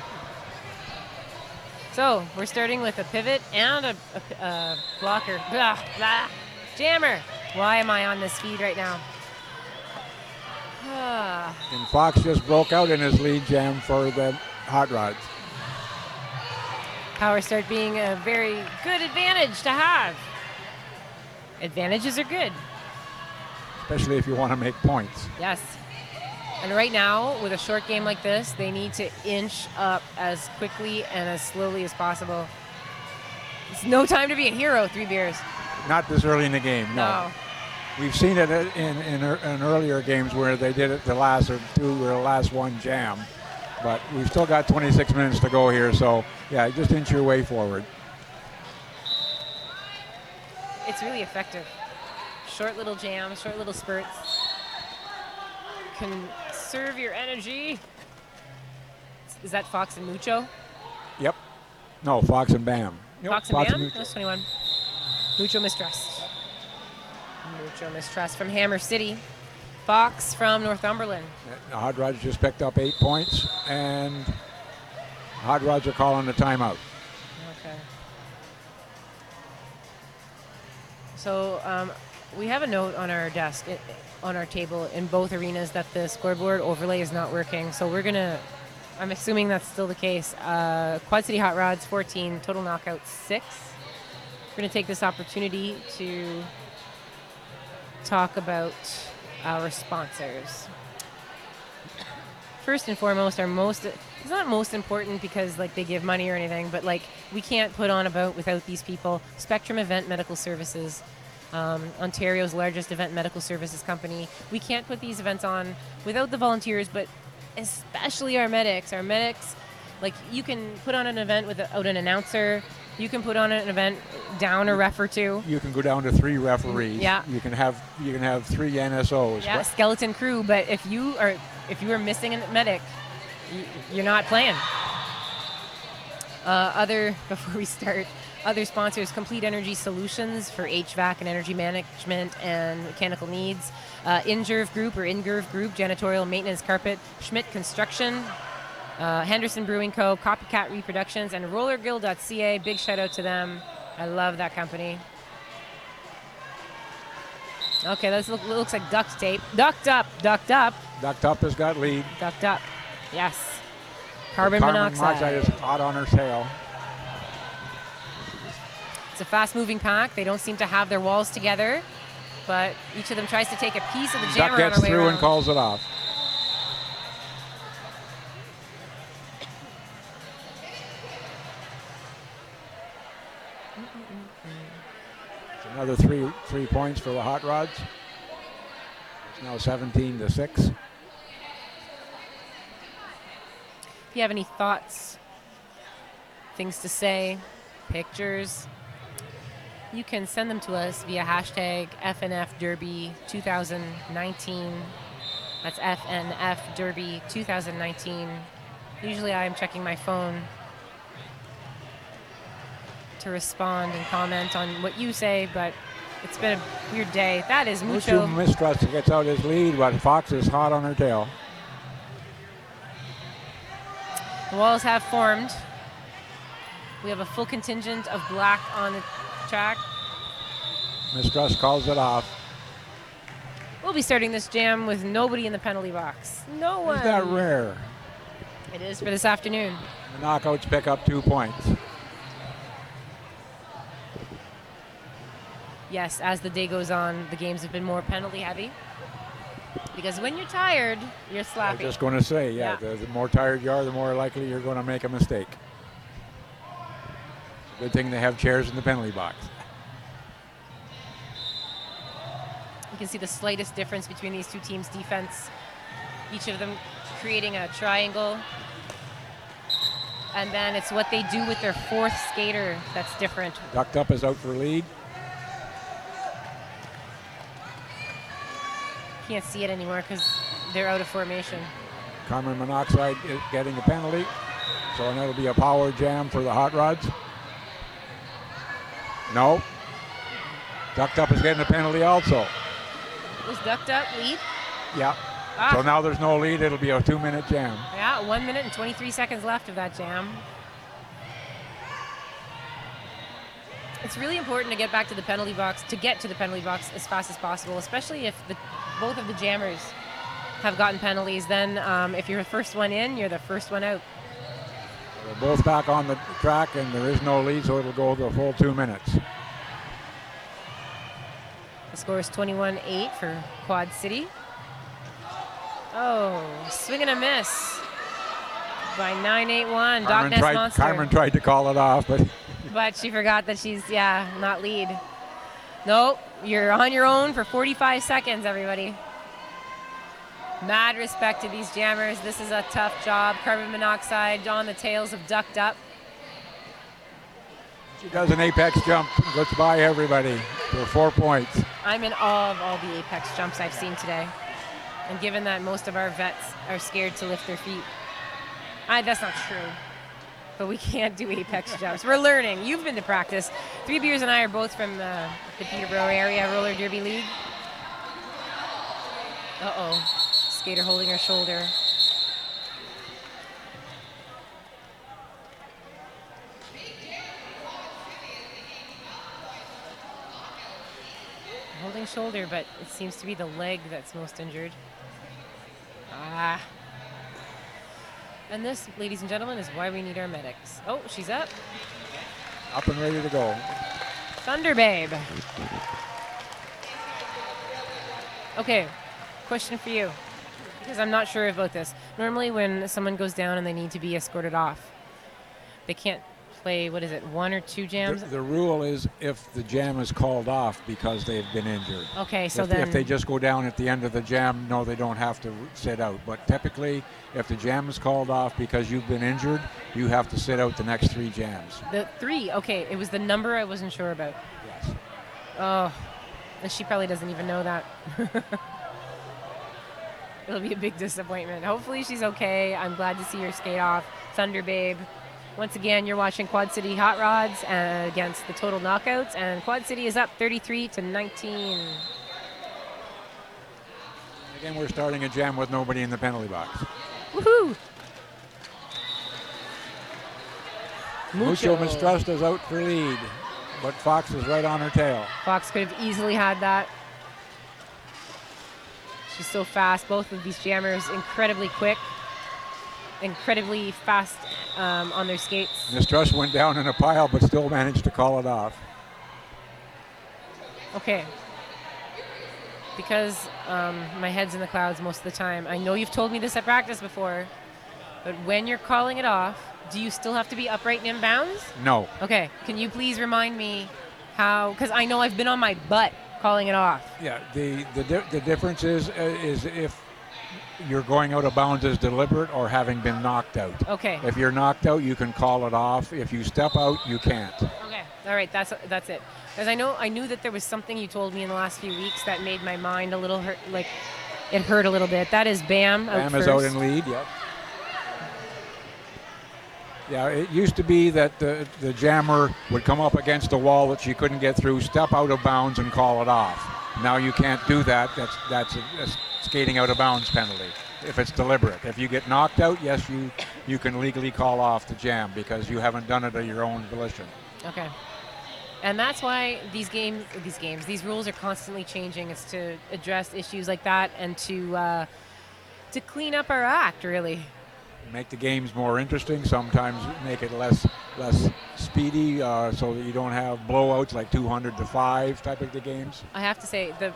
So we're starting with a pivot and a blocker. Blah, blah. Jammer. Why am I on this feed right now? And Fox just broke out in his lead jam for the hot rods. Power start being a very good advantage to have. Advantages are good. Especially if you want to make points. Yes. And right now, with a short game like this, they need to inch up as quickly and as slowly as possible. It's no time to be a hero, Three Beers. Not this early in the game, no. We've seen it in earlier games where they did it the last or two or the last one jam. But we've still got 26 minutes to go here, so yeah, just inch your way forward. It's really effective. Short little jams, short little spurts. Conserve your energy. Is that Fox and Mucho? Yep. No, Fox and Bam. Yep, Fox and Bam? Mucho. That's 21. Mucho Mistrust. Mucho Mistrust from Hammer City. Fox from Northumberland. The Hot Rods just picked up 8 points, and Hot Rods are calling the timeout. Okay. So we have a note on our desk, on our table in both arenas that the scoreboard overlay is not working. So we're gonna, I'm assuming that's still the case. Quad City Hot Rods 14, total knockouts 6. We're gonna take this opportunity to talk about our sponsors. First and foremost, it's not most important because like they give money or anything, but like we can't put on a boat without these people. Spectrum Event Medical Services, Ontario's largest event medical services company. We can't put these events on without the volunteers, but especially our medics. Our medics, like you can put on an event without an announcer. You can put on an event down a ref or two. You can go down to 3 referees. Yeah. You can have 3 NSOs. Yeah, skeleton crew. But if you are missing a medic, you're not playing. Before we start, other sponsors: Complete Energy Solutions for HVAC and energy management and mechanical needs. Ingerv Group or Ingirv Group, janitorial maintenance carpet. Schmidt Construction. Henderson Brewing Co., Copycat Reproductions, and RollerGill.ca. Big shout out to them. I love that company. Okay, this looks like duct tape. Duct up, duct up. Duct up has got lead. Duct up, yes. Carbon monoxide is hot on her tail. It's a fast-moving pack. They don't seem to have their walls together, but each of them tries to take a piece of the jammer Duck on gets our way through around. and calls it off. Another three points for the Hot Rods. It's now 17-6. If you have any thoughts, things to say, pictures, you can send them to us via hashtag FNF Derby 2019. That's FNF Derby 2019. Usually I'm checking my phone to respond and comment on what you say, but it's been a weird day. That is Mucho. Mistrust gets out his lead, but Fox is hot on her tail. The walls have formed. We have a full contingent of black on the track. Mistrust calls it off. We'll be starting this jam with nobody in the penalty box. No one. Is that rare? It is for this afternoon. The knockouts pick up 2 points. Yes, as the day goes on, the games have been more penalty heavy. Because when you're tired, you're slappy. I'm just going to say, the more tired you are, the more likely you're going to make a mistake. It's a good thing they have chairs in the penalty box. You can see the slightest difference between these two teams' defense. Each of them creating a triangle. And then it's what they do with their fourth skater that's different. Ducked up is out for lead. Can't see it anymore because they're out of formation. carbon monoxide is getting a penalty. So that'll be a power jam for the hot rods. No. Ducked Up is getting a penalty also. Was Ducked Up lead? Yeah. Ah. So now there's no lead. It'll be a 2-minute jam. Yeah, 1 minute and 23 seconds left of that jam. It's really important to get back to the penalty box, to get to the penalty box as fast as possible, especially if both of the jammers have gotten penalties. Then if you're the first one in, you're the first one out. They're both back on the track, and there is no lead, so it'll go the full 2 minutes. The score is 21-8 for Quad City. Oh, swing and a miss by 981. Carmen tried to call it off, but she forgot that she's, not lead. Nope, you're on your own for 45 seconds, everybody. Mad respect to these jammers. This is a tough job. Carbon monoxide on the tails of Ducked Up. She does an apex jump, gets by everybody for 4 points. I'm in awe of all the apex jumps I've seen today. And given that most of our vets are scared to lift their feet, that's not true. But we can't do apex jumps. We're learning. You've been to practice. Three Beers and I are both from the Peterborough area roller derby league. Uh-oh. Skater holding her shoulder. Holding shoulder, but it seems to be the leg that's most injured. And this, ladies and gentlemen, is why we need our medics. Oh, she's up. Up and ready to go. Thunder Babe. Okay, question for you, because I'm not sure about this. Normally when someone goes down and they need to be escorted off, they can't play, 1 or 2 jams? The rule is if the jam is called off because they've been injured. Okay, so if they just go down at the end of the jam, no, they don't have to sit out. But typically, if the jam is called off because you've been injured, you have to sit out the next 3 jams. The 3, okay, it was the number I wasn't sure about. Yes. Oh, and she probably doesn't even know that. It'll be a big disappointment. Hopefully she's okay. I'm glad to see her skate off. Thunder Babe. Once again, you're watching Quad City Hot Rods against the Total Knockouts, and Quad City is up 33-19. Again, we're starting a jam with nobody in the penalty box. Woohoo! Mucho Mistrust is out for lead, but Fox is right on her tail. Fox could have easily had that. She's so fast. Both of these jammers incredibly quick, incredibly fast on their skates. Mistrust went down in a pile, but still managed to call it off. Okay. Because my head's in the clouds most of the time. I know you've told me this at practice before, but when you're calling it off, do you still have to be upright and in bounds? No. Okay. Can you please remind me how? Because I know I've been on my butt calling it off. Yeah. The difference is if you're going out of bounds as deliberate or having been knocked out. Okay. If you're knocked out, you can call it off. If you step out, you can't. Okay. All right. That's it. Because I knew that there was something you told me in the last few weeks that made my mind a little hurt. Like it hurt a little bit. That is Bam. Bam is out in lead. Yep. Yeah, it used to be that the jammer would come up against a wall that she couldn't get through, step out of bounds, and call it off. Now you can't do that. That's a skating out of bounds penalty if it's deliberate. If you get knocked out, yes, you can legally call off the jam because you haven't done it of your own volition. Okay. And that's why these rules are constantly changing. It's to address issues like that and to clean up our act, really. Make the games more interesting. Sometimes make it less speedy, so that you don't have blowouts like 200-5 type of the games. I have to say the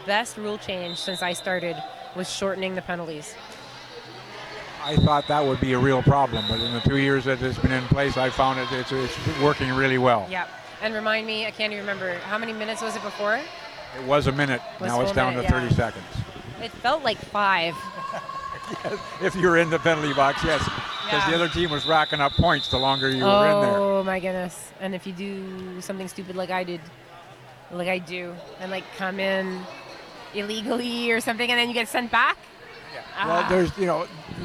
best rule change since I started was shortening the penalties. I thought that would be a real problem, but in the 2 years that it's been in place, I found it's working really well. Yeah. And remind me, I can't even remember, how many minutes was it before? It was a minute. Now it's down to 30 seconds. It felt like 5. If you're in the penalty box, yes. Because the other team was racking up points the longer you were in there. Oh, my goodness. And if you do something stupid like I do, and like come in illegally or something, and then you get sent back? Yeah. Well,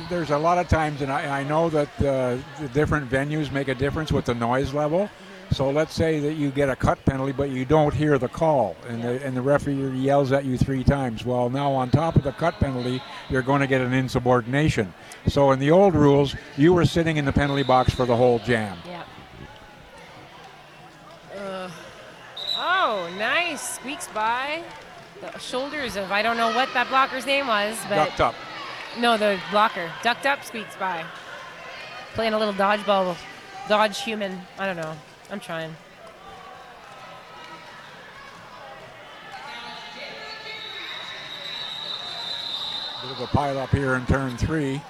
there's a lot of times, and I know that the different venues make a difference with the noise level. So let's say that you get a cut penalty, but you don't hear the call, and the referee yells at you 3 times. Well, now on top of the cut penalty, you're going to get an insubordination. So in the old rules, you were sitting in the penalty box for the whole jam. Yeah. Oh, nice. Squeaks by the shoulders of, I don't know what that blocker's name was, but Ducked up. no, the blocker ducked up, squeaks by. Playing a little dodgeball, dodge human. I don't know. I'm trying. Bit of a pile up here in turn 3.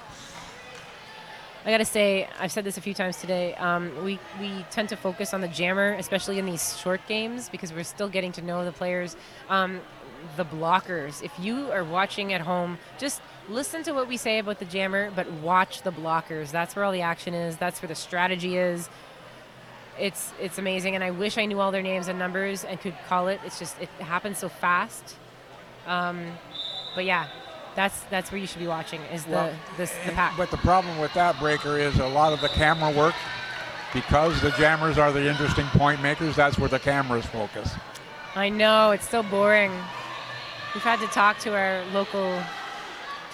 I gotta say, I've said this a few times today. We tend to focus on the jammer, especially in these short games, because we're still getting to know the players. The blockers. If you are watching at home, just listen to what we say about the jammer, but watch the blockers. That's where all the action is. That's where the strategy is. It's amazing, and I wish I knew all their names and numbers and could call it. It's just, it happens so fast. But yeah, that's where you should be watching, is the pack. But the problem with that, Breaker, is a lot of the camera work, because the jammers are the interesting point makers, that's where the cameras focus. I know, it's so boring. We've had to talk to our local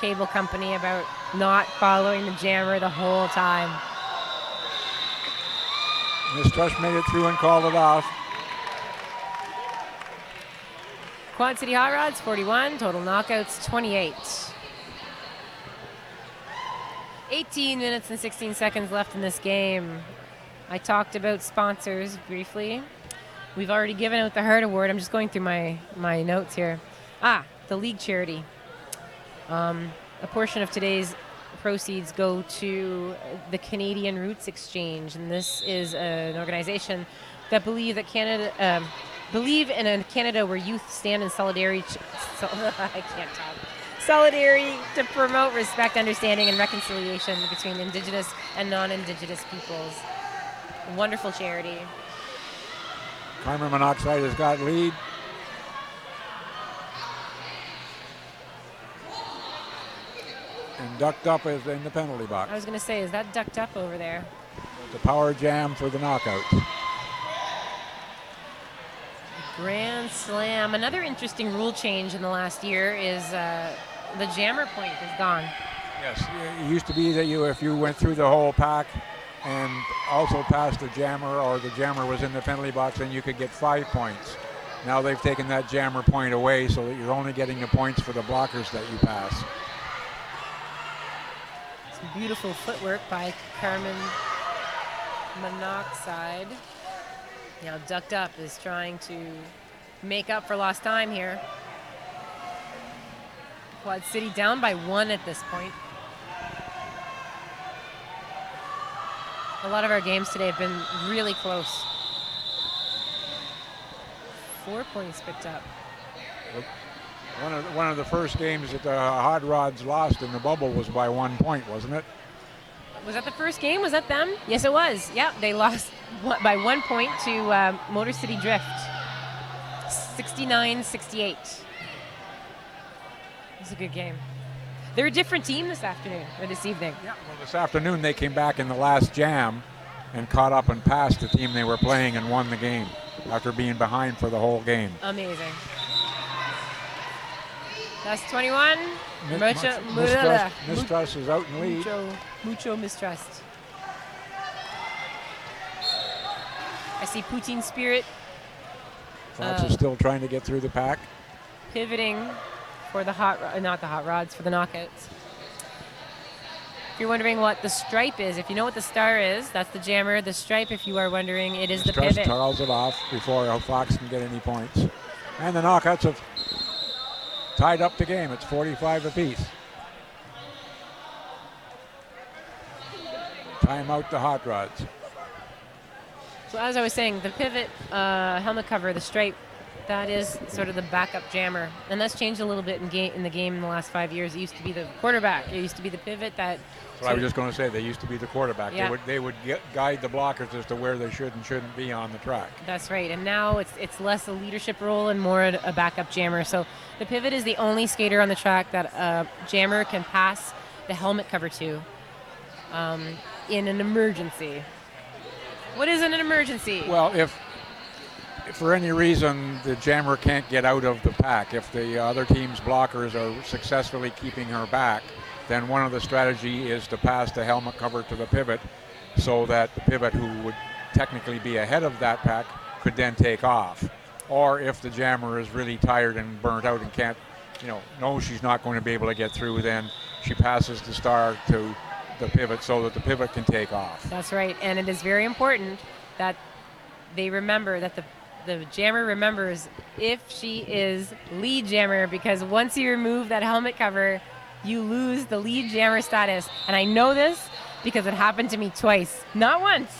cable company about not following the jammer the whole time. Mistrush made it through and called it off. Quad City Hot Rods, 41. Total knockouts, 28. 18 minutes and 16 seconds left in this game. I talked about sponsors briefly. We've already given out the Heart Award. I'm just going through my notes here. The league charity. A portion of today's proceeds go to the Canadian Roots Exchange, and this is an organization that believe in a Canada where youth stand in solidarity. I can't talk. Solidarity to promote respect, understanding, and reconciliation between Indigenous and non-Indigenous peoples. Wonderful charity. Carbon monoxide has got lead. And ducked up is in the penalty box. I was going to say, is that ducked up over there? The power jam for the knockout. Grand slam. Another interesting rule change in the last year is the jammer point is gone. Yes, it used to be that if you went through the whole pack and also passed the jammer, or the jammer was in the penalty box, then you could get 5 points. Now they've taken that jammer point away so that you're only getting the points for the blockers that you pass. Some beautiful footwork by Carmen Monoxide. Now ducked up is trying to make up for lost time here. Quad City down by 1 at this point. A lot of our games today have been really close. 4 points picked up. One of the first games that the Hot Rods lost in the bubble was by 1 point, wasn't it? Was that the first game? Was that them? Yes, it was. Yeah, they lost by 1 point to Motor City Drift. 69-68. It was a good game. They're a different team this afternoon, or this evening. Yeah, well, this afternoon they came back in the last jam and caught up and passed the team they were playing and won the game after being behind for the whole game. Amazing. That's 21. Mistrust is out in lead. Mucho mistrust. I see Poutine Spirit. Fox is still trying to get through the pack. Pivoting for the not the hot rods, for the knockouts. If you're wondering what the stripe is, if you know what the star is, that's the jammer. The stripe, if you are wondering, it is the pivot. Charles it off before Fox can get any points. And the knockouts have tied up the game. It's 45 apiece. Time out the Hot Rods. So as I was saying, the pivot helmet cover, the stripe, That is sort of the backup jammer, and that's changed a little bit in the game in the last 5 years. It used to be the quarterback. It used to be the pivot that. So I was just going to say they used to be the quarterback. Yeah. They would guide the blockers as to where they should and shouldn't be on the track. That's right, and now it's less a leadership role and more a backup jammer. So the pivot is the only skater on the track that a jammer can pass the helmet cover to in an emergency. What is an emergency? Well, if for any reason the jammer can't get out of the pack, if the other team's blockers are successfully keeping her back, then one of the strategy is to pass the helmet cover to the pivot so that the pivot, who would technically be ahead of that pack, could then take off. Or if the jammer is really tired and burnt out and can't, knows she's not going to be able to get through, then she passes the star to the pivot so that the pivot can take off. That's right, and it is very important that they remember that the jammer remembers if she is lead jammer, because once you remove that helmet cover, you lose the lead jammer status. And I know this because it happened to me twice. Not once,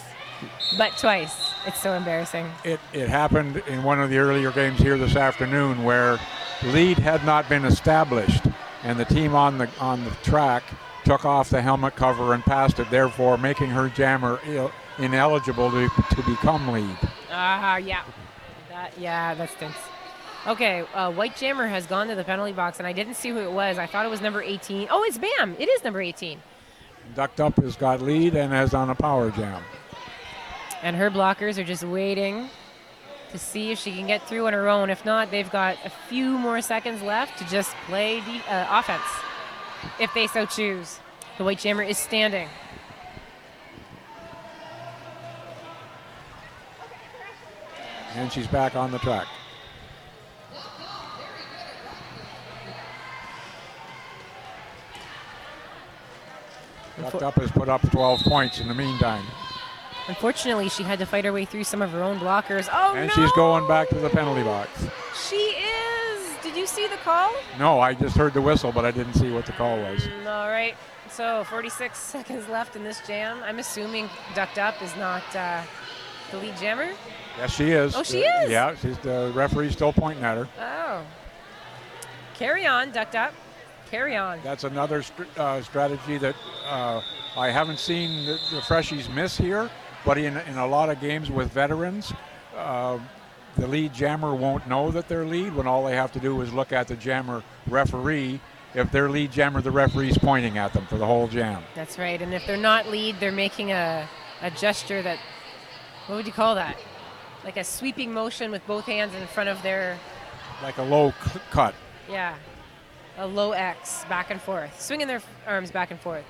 but twice. It's so embarrassing. It happened in one of the earlier games here this afternoon where lead had not been established, and the team on the track took off the helmet cover and passed it, therefore making her jammer ineligible to become lead. Yeah, that stinks. Okay, white jammer has gone to the penalty box, and I didn't see who it was. I thought it was number 18. Oh, it's Bam. It is number 18. Ducked Up has got lead and has on a power jam. And her blockers are just waiting to see if she can get through on her own. If not, they've got a few more seconds left to just play offense, if they so choose. The white jammer is standing. And she's back on the track. Ducked Up has put up 12 points in the meantime. Unfortunately, she had to fight her way through some of her own blockers. Oh, and no! She's going back to the penalty box. She is. Did you see the call? No, I just heard the whistle, but I didn't see what the call was. All right. So 46 seconds left in this jam. I'm assuming Ducked Up is not the lead jammer. Yes, she is. Oh, she is? Yeah, the referee's still pointing at her. Oh. Carry on, Ducked Up. Carry on. That's another strategy that I haven't seen the freshies miss here, but in a lot of games with veterans, the lead jammer won't know that they're lead when all they have to do is look at the jammer referee. If they're lead jammer, the referee's pointing at them for the whole jam. That's right. And if they're not lead, they're making a gesture that, what would you call that? Like a sweeping motion with both hands in front of their... Like a low cut. Yeah. A low X, back and forth. Swinging their arms back and forth.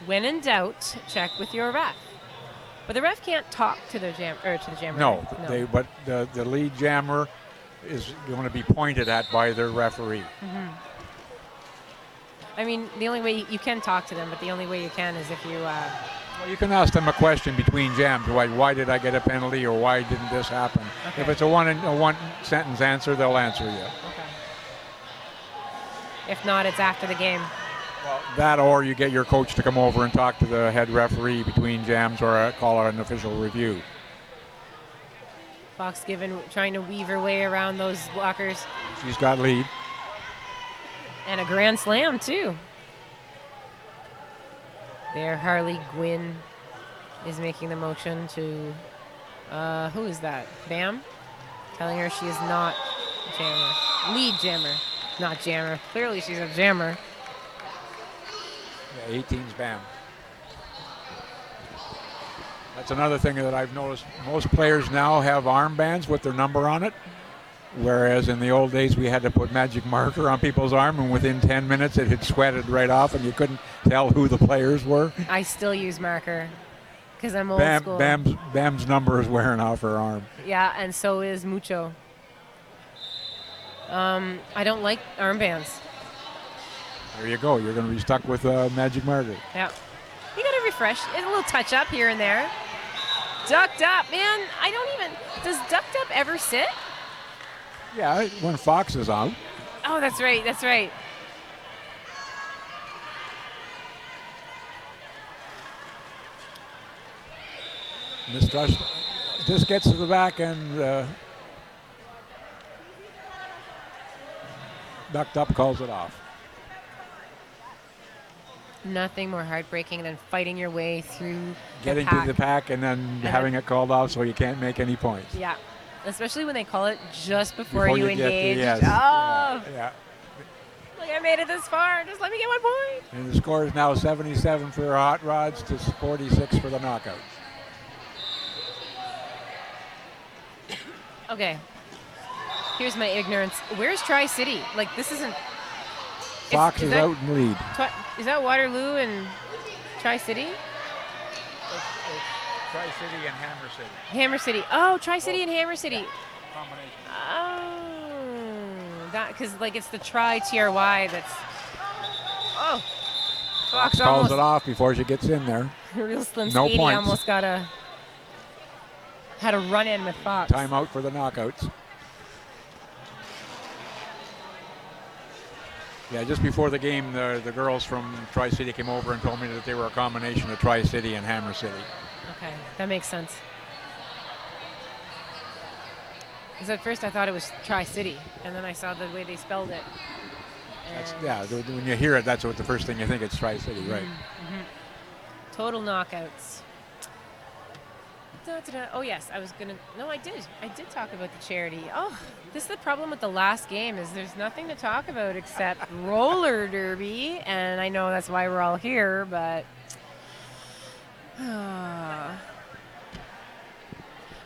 When in doubt, check with your ref. But the ref can't talk to the jammer. No. But the lead jammer is going to be pointed at by their referee. Mm-hmm. I mean, the only way you can talk to them, but the only way you can is if you... Well, you can ask them a question between jams. Why did I get a penalty, or why didn't this happen? Okay. If it's a one sentence answer, they'll answer you. Okay. If not, it's after the game. Well, that, or you get your coach to come over and talk to the head referee between jams, or call it an official review. Fox Given trying to weave her way around those blockers. She's got lead. And a grand slam, too. There, Harley Gwynn is making the motion to, who is that? Bam? Telling her she is not a jammer. Lead jammer, not jammer. Clearly she's a jammer. Yeah, 18's Bam. That's another thing that I've noticed. Most players now have armbands with their number on it, whereas in the old days we had to put magic marker on people's arm, and within 10 minutes it had sweated right off and you couldn't tell who the players were. I still use marker because I'm old school. Bam's number is wearing off her arm. Yeah, and so is Mucho. I don't like armbands. There you go. You're going to be stuck with magic marker. Yeah. You got to refresh. A little touch up here and there. Ducked Up, man. I don't even... Does Ducked Up ever sit? Yeah, when Fox is on. Oh, that's right. That's right. This gets to the back, and Ducked up, calls it off. Nothing more heartbreaking than fighting your way through Getting the pack. to the pack and then having it called off so you can't make any points. Yeah, especially when they call it just before you get engage. yes. Oh, Yeah. like I made it this far. Just let me get 1 point. And the score is now 77 for hot rods to 46 for the knockout. Okay. Here's my ignorance. Where's Tri-City? Like, this isn't... Fox is that, out in lead. Is that Waterloo and Tri-City? Tri-City and Hammer City. Hammer City. Oh, Tri-City and Hammer City. Combination. Oh. That, because, like, it's the Tri-TRY that's... Oh. Fox calls it off before she gets in there. Real Slim No Skady points. almost had a run-in with Fox. Timeout for the knockouts. Yeah, just before the game, the girls from Tri-City came over and told me that they were a combination of Tri-City and Hammer City. Okay, that makes sense. Because at first I thought it was Tri-City, and then I saw the way they spelled it. When you hear it, that's what the first thing you think, it's Tri-City, right? Mm-hmm. Total knockouts. Da-da-da. Oh yes, I was gonna. No, I did. I did talk about the charity. Oh, this is the problem with the last game is there's nothing to talk about except roller derby, and I know that's why we're all here. But I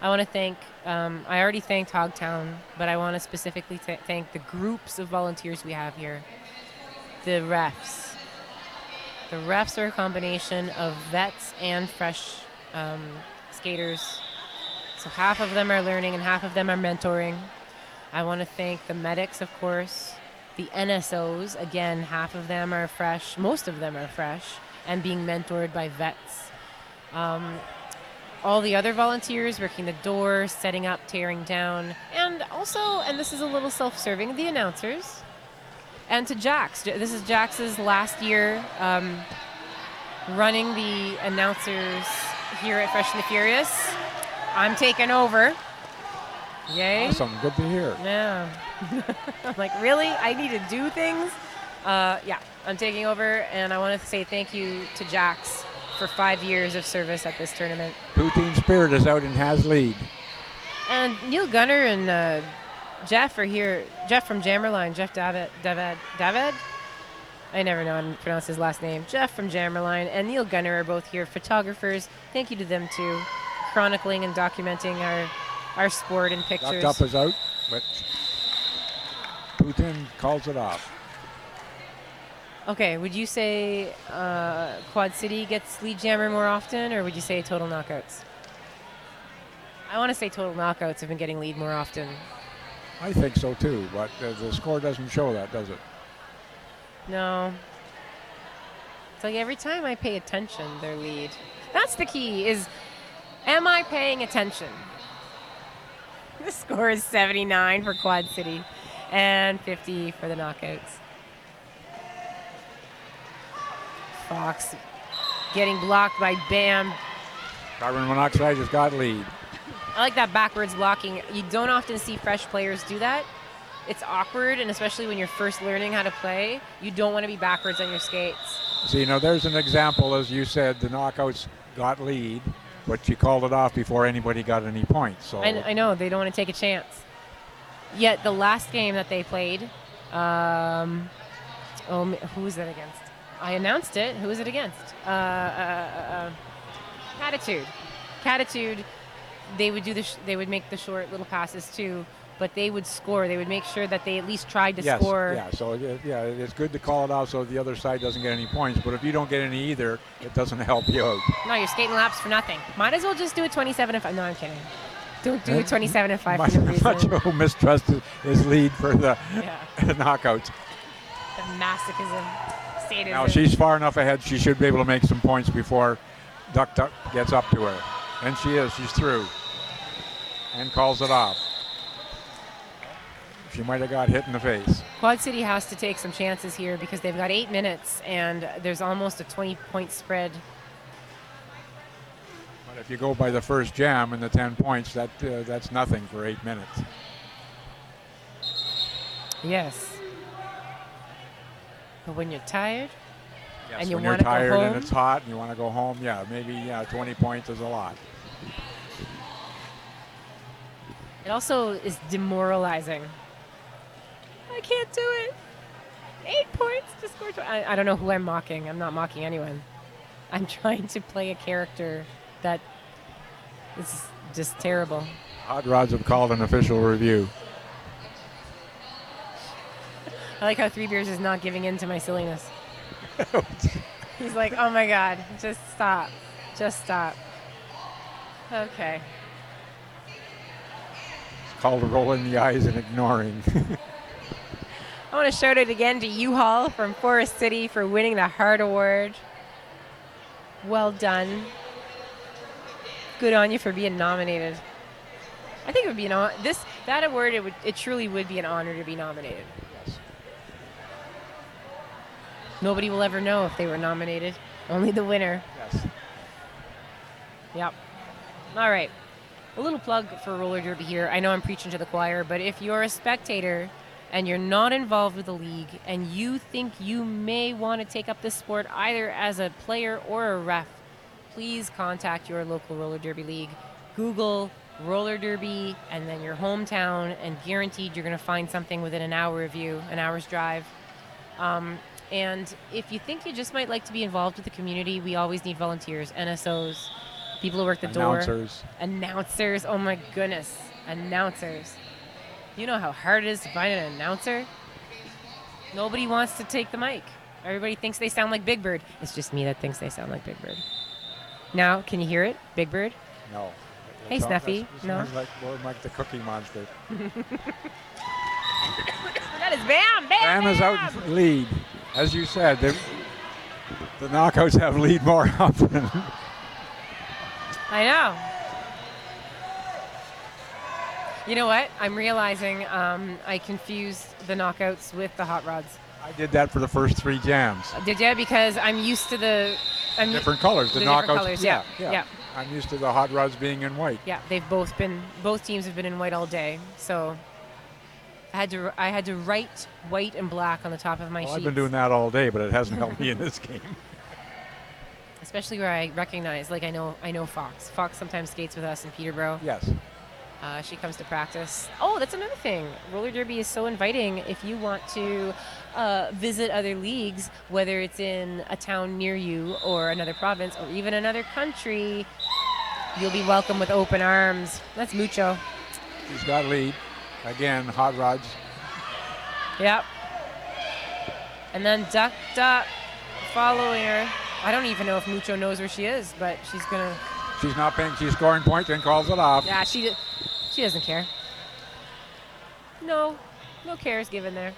want to thank. I already thanked Hogtown, but I want to specifically thank the groups of volunteers we have here. The refs. The refs are a combination of vets and fresh. Skaters. So half of them are learning and half of them are mentoring. I want to thank the medics, of course. The NSOs, again, half of them are fresh. Most of them are fresh and being mentored by vets. All the other volunteers working the doors, setting up, tearing down. And also, and this is a little self-serving, the announcers. And to Jax. This is Jax's last year running the announcers here at Fresh and the Furious. I'm taking over. Yay. Awesome. Good to hear. Yeah. I'm like, really? I need to do things? Yeah, I'm taking over, and I want to say thank you to Jax for 5 years of service at this tournament. Poutine Spirit is out and has lead. And Neil Gunner and Jeff are here. Jeff from Jammerline. Jeff David? I never know how to pronounce his last name. Jeff from Jammerline and Neil Gunner are both here, photographers. Thank you to them too, chronicling and documenting our sport in pictures. Ducked up is out, but Putin calls it off. Okay, would you say Quad City gets lead jammer more often, or would you say total knockouts? I want to say total knockouts have been getting lead more often. I think so too, but the score doesn't show that, does it? No. It's like every time I pay attention, their lead. That's the key, is am I paying attention? The score is 79 for Quad City and 50 for the knockouts. Fox getting blocked by Bam. Carbon monoxide has got lead. I like that backwards blocking. You don't often see fresh players do that. It's awkward, and especially when you're first learning how to play, you don't want to be backwards on your skates. See, now there's an example, as you said, the knockouts got lead, but she called it off before anybody got any points. So I know, they don't want to take a chance. Yet the last game that they played, who was that against? I announced it. Who was it against? Catitude. They would do they would make the short little passes too, but they would score. They would make sure that they at least tried to score. Yeah, so it's good to call it out so the other side doesn't get any points. But if you don't get any either, it doesn't help you out. No, you're skating laps for nothing. Might as well just do a 27 and 5. No, I'm kidding. Don't do a 27 and 5 for no reason. Much mistrust his lead for the knockouts. The masochism. Sadism. Now she's far enough ahead. She should be able to make some points before Duck gets up to her. And she is. She's through. And calls it off. She might have got hit in the face. Quad City has to take some chances here because they've got 8 minutes and there's almost a 20-point spread. But if you go by the first jam and the 10 points, that's nothing for 8 minutes. Yes. But when you're tired Yes, and you when you're want to go tired home, and it's hot and you want to go home, yeah, maybe 20 points is a lot. it also is demoralizing. I can't do it. 8 points to score. I don't know who I'm mocking. I'm not mocking anyone. I'm trying to play a character that is just terrible. Hot Rods have called an official review. I like how 3 Beers is not giving in to my silliness. He's like, oh my God, just stop. Just stop. Okay. It's called rolling the eyes and ignoring. I want to shout out again to U-Haul from Forest City for winning the Heart Award. Well done. Good on you for being nominated. I think it would be that award. It truly would be an honor to be nominated. Yes. Nobody will ever know if they were nominated. Only the winner. Yes. Yep. All right. A little plug for roller derby here. I know I'm preaching to the choir, but if you're a spectator and you're not involved with the league and you think you may want to take up this sport either as a player or a ref, please contact your local roller derby league. Google roller derby and then your hometown, and guaranteed you're going to find something within an hour of you, an hour's drive. And if you think you just might like to be involved with the community, we always need volunteers, NSOs, people who work the door. Announcers. Oh my goodness. Announcers. You know how hard it is to find an announcer? Nobody wants to take the mic. Everybody thinks they sound like Big Bird. It's just me that thinks they sound like Big Bird. Now, can you hear it, Big Bird? No. Hey, Snuffy. No? More like the Cookie Monster. That is Bam! Bam! Bam is out in lead. As you said, the knockouts have lead more often. I know. You know what? I'm realizing I confused the knockouts with the hot rods. I did that for the first 3 jams. Did you? Because I'm used to the different colors. The different knockouts. colors. Yeah. I'm used to the hot rods being in white. Yeah, both teams have been in white all day. So I had to write white and black on the top of my sheets. I've been doing that all day, but it hasn't helped me in this game. Especially where I recognize, like I know Fox. Fox sometimes skates with us in Peterborough. Yes. She comes to practice. Oh, that's another thing. Roller derby is so inviting. If you want to visit other leagues, whether it's in a town near you or another province or even another country, you'll be welcome with open arms. That's Mucho. He's got lead. Again, hot rods. Yep. And then Duck following her. I don't even know if Mucho knows where she is, but she's going to... She's not paying. She's scoring points and calls it off. Yeah, she doesn't care. No cares given there.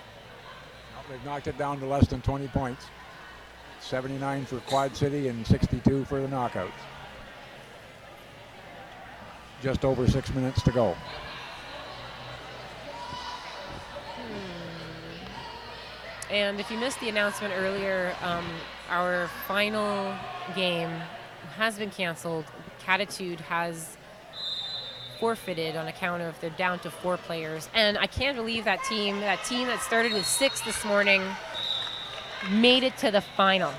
They've knocked it down to less than 20 points. 79 for Quad City and 62 for the knockouts. Just over 6 minutes to go. And if you missed the announcement earlier, our final game has been canceled. Catitude has forfeited on account of they're down to 4 players. And I can't believe that team that started with 6 this morning made it to the final.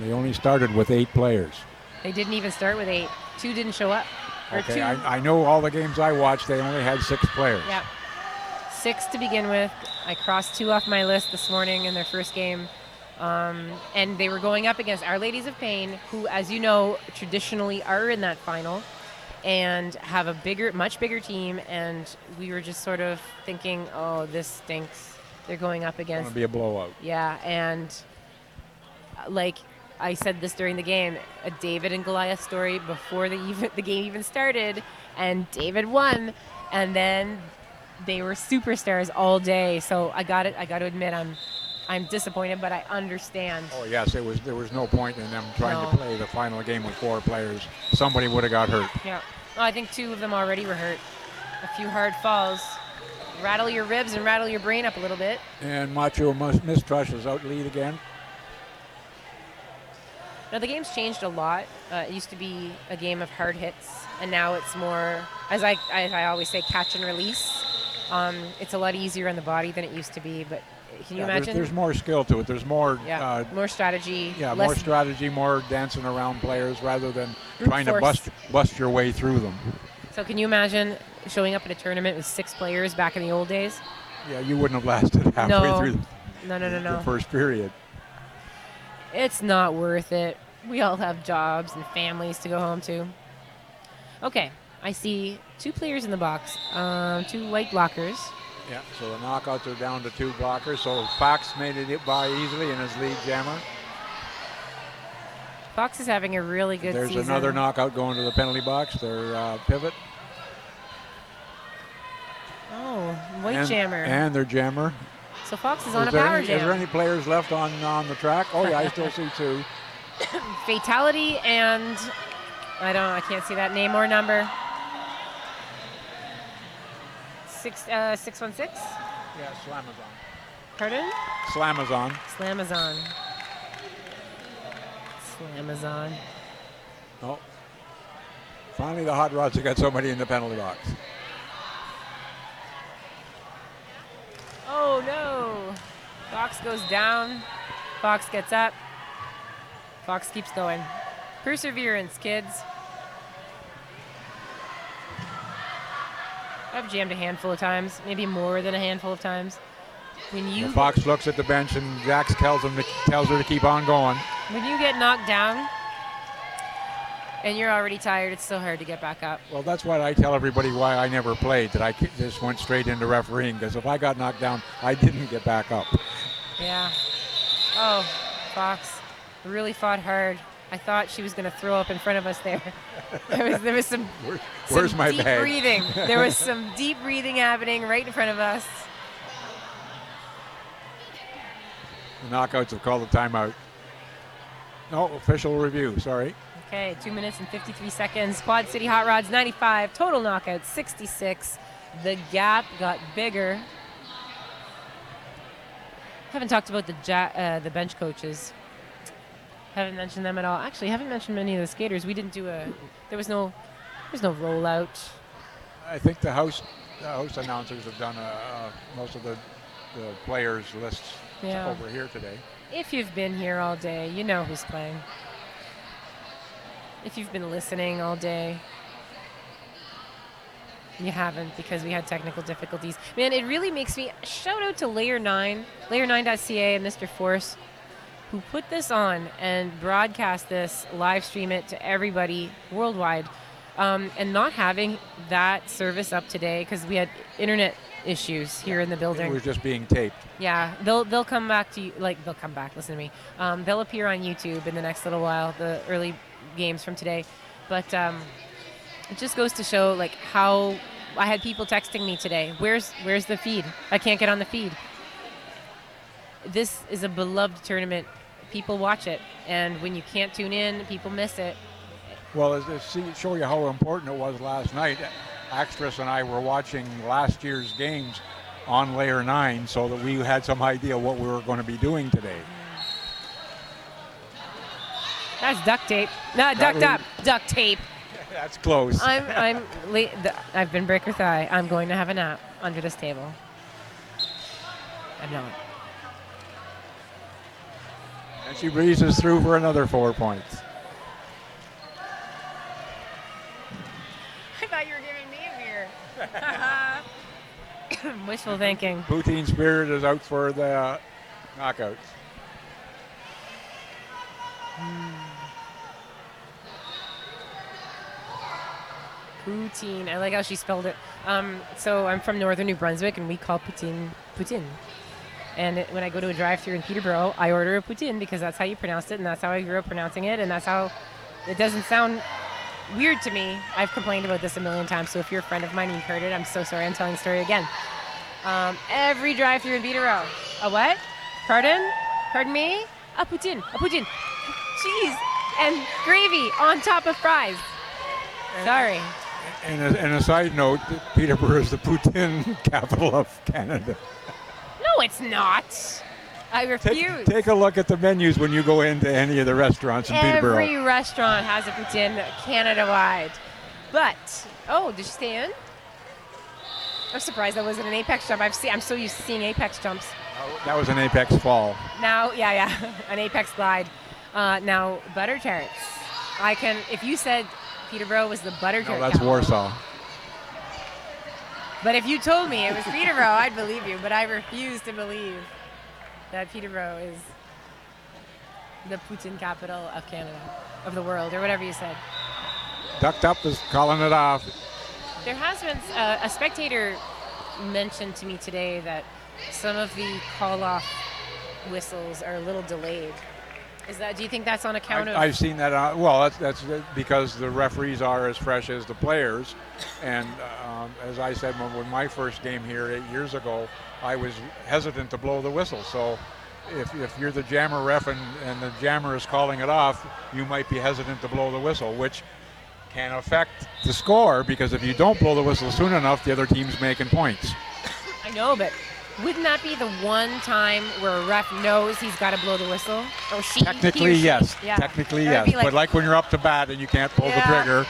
They only started with 8 players. They didn't even start with 8. 2 didn't show up. Okay, I know all the games I watched, they only had 6 players. Yeah. 6 to begin with. I crossed 2 off my list this morning in their first game. And they were going up against Our Ladies of Pain, who, as you know, traditionally are in that final and have a much bigger team. And we were just sort of thinking, oh, this stinks. They're going up against... It's going to be a blowout. Yeah, and like I said this during the game, a David and Goliath story before the game even started, and David won, and then they were superstars all day. So I got to admit, I'm disappointed, but I understand. Oh yes, there was no point in them trying to play the final game with 4 players. Somebody would have got hurt. Yeah, well, I think 2 of them already were hurt. A few hard falls. Rattle your ribs and rattle your brain up a little bit. And Macho Mistrush is out lead again. Now the game's changed a lot. It used to be a game of hard hits, and now it's more, as I always say, catch and release. It's a lot easier on the body than it used to be, but Can you Yeah, imagine? There's more skill to it. There's more. More strategy. Yeah, less more strategy, more dancing around players rather than Brute trying force. to bust your way through them. So can you imagine showing up at a tournament with 6 players back in the old days? Yeah, you wouldn't have lasted halfway No. through No. the first period. It's not worth it. We all have jobs and families to go home to. Okay, I see 2 players in the box, 2 white blockers. Yeah, so the knockouts are down to 2 blockers. So Fox made it by easily in his lead jammer. Fox is having a really good There's season. another knockout going to the penalty box. Their pivot. Oh, white jammer. And their jammer. So Fox is on a power jam. Is there any players left on the track? Oh yeah, I still see 2. Fatality and I can't see that name or number. 616? Yeah, Slamazon. Pardon? Slamazon. Slamazon. Oh. Finally the Hot Rods have got somebody in the penalty box. Oh no! Fox goes down. Fox gets up. Fox keeps going. Perseverance, kids. I've jammed a handful of times, maybe more than a handful of times. When you Fox looks at the bench and Jax tells her to keep on going. When you get knocked down and you're already tired, it's so hard to get back up. Well, that's what I tell everybody why I never played, that I just went straight into refereeing, because if I got knocked down, I didn't get back up. Yeah. Oh, Fox really fought hard. I thought she was going to throw up in front of us there. There was some, Where's my deep bag? breathing. There was some deep breathing happening right in front of us. The knockouts have called a timeout. No, official review, sorry. Okay, 2 minutes and 53 seconds. Quad City Hot Rods 95, total knockouts 66. The gap got bigger. Haven't talked about the bench coaches. Haven't mentioned them at all. Actually, haven't mentioned many of the skaters. We didn't do there was no rollout. I think the house announcers have done most of the players' lists over here today. If you've been here all day, you know who's playing. If you've been listening all day, you haven't, because we had technical difficulties. Man, it really makes me shout out to Layer 9, layer9.ca, and Mr. Force, who put this on and broadcast this, live stream it to everybody worldwide, and not having that service up today because we had internet issues here in the building. It was just being taped. Yeah, they'll come back to you. They'll come back. Listen to me. They'll appear on YouTube in the next little while. The early games from today, but it just goes to show how I had people texting me today. Where's the feed? I can't get on the feed. This is a beloved tournament. People watch it, and when you can't tune in, people miss it. Well, show you how important it was last night. Actress and I were watching last year's games on Layer 9 so that we had some idea what we were going to be doing today. That's duct tape. No, duct tape. That's close. I'm late. I've been breaker thigh. I'm going to have a nap under this table. I'm not. And she breezes through for another 4 points. I thought you were giving me a beer. Wishful thinking. Poutine Spirit is out for the knockouts. Poutine. I like how she spelled it. So I'm from northern New Brunswick, and we call poutine poutine. And when I go to a drive-thru in Peterborough, I order a poutine because that's how you pronounce it, and that's how I grew up pronouncing it, and that's how it doesn't sound weird to me. I've complained about this a million times, so if you're a friend of mine and you've heard it, I'm so sorry. I'm telling the story again. Every drive-thru in Peterborough. A what? Pardon? Pardon me? A poutine. A poutine. Cheese and gravy on top of fries. Sorry. And a side note, Peterborough is the poutine capital of Canada. No, it's not. I refuse. Take a look at the menus when you go into any of the restaurants in Peterborough. Every restaurant has a poutine Canada-wide. But, did she stay in? I'm surprised that wasn't an apex jump. I'm so used to seeing apex jumps. That was an apex fall. Now, yeah, an apex glide. Now, butter tarts. If you said Peterborough was the butter No, tart that's capital, Warsaw. but if you told me it was Peterborough, I'd believe you. But I refuse to believe that Peterborough is the Putin capital of Canada, of the world, or whatever you said. Ducked Up is calling it off. There has been a spectator mentioned to me today that some of the call-off whistles are a little delayed. Do you think that's on account of? I've seen that. Well, that's because the referees are as fresh as the players. And as I said, when my first game here 8 years ago, I was hesitant to blow the whistle. So if you're the jammer ref and the jammer is calling it off, you might be hesitant to blow the whistle, which can affect the score, because if you don't blow the whistle soon enough, the other team's making points. I know, but wouldn't that be the one time where a ref knows he's got to blow the whistle? Or she? Technically, yes. Yeah. Technically, That would yes. be like- But like when you're up to bat and you can't pull the trigger.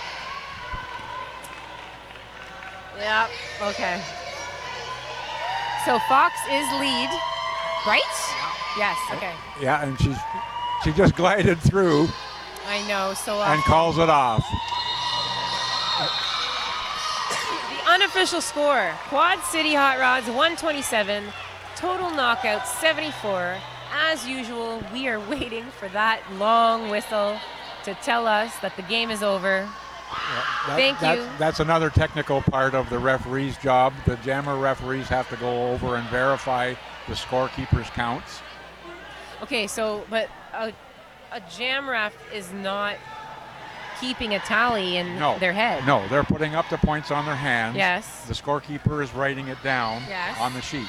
Yeah, okay. So Fox is lead, right? Yes, okay. Yeah, and she just glided through I know, so and calls it off. The unofficial score, Quad City Hot Rods 127, total knockout 74. As usual, we are waiting for that long whistle to tell us that the game is over. Thank you. That's another technical part of the referee's job. The jammer referees have to go over and verify the scorekeeper's counts. Okay, so, but a jam ref is not keeping a tally in their head. No, they're putting up the points on their hands. Yes. The scorekeeper is writing it down Yes. on the sheet.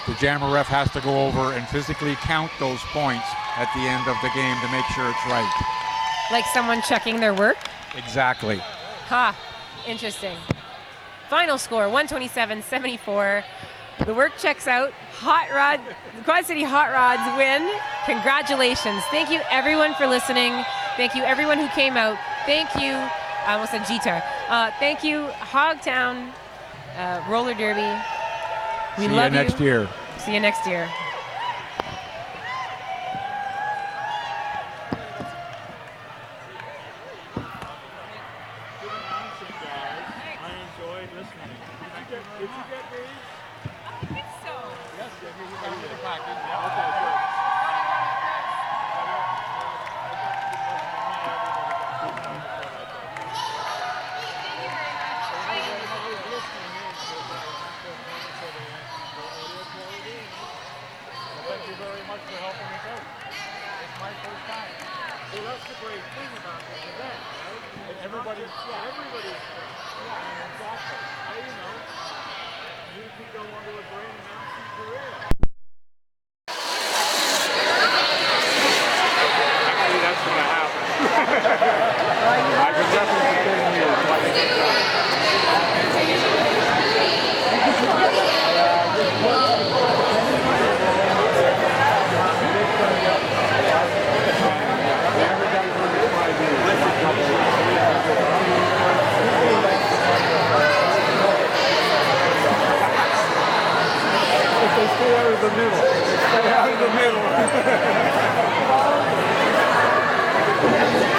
The jammer ref has to go over and physically count those points at the end of the game to make sure it's right. Like someone checking their work? Exactly. Ha, interesting. Final score, 127-74. The work checks out. Quad City Hot Rods win. Congratulations. Thank you everyone for listening. Thank you everyone who came out. Thank you, I almost said G-Tar. Thank you, Hogtown Roller Derby. We love you. See you next year. See you next year.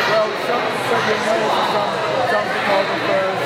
Well, some photographers,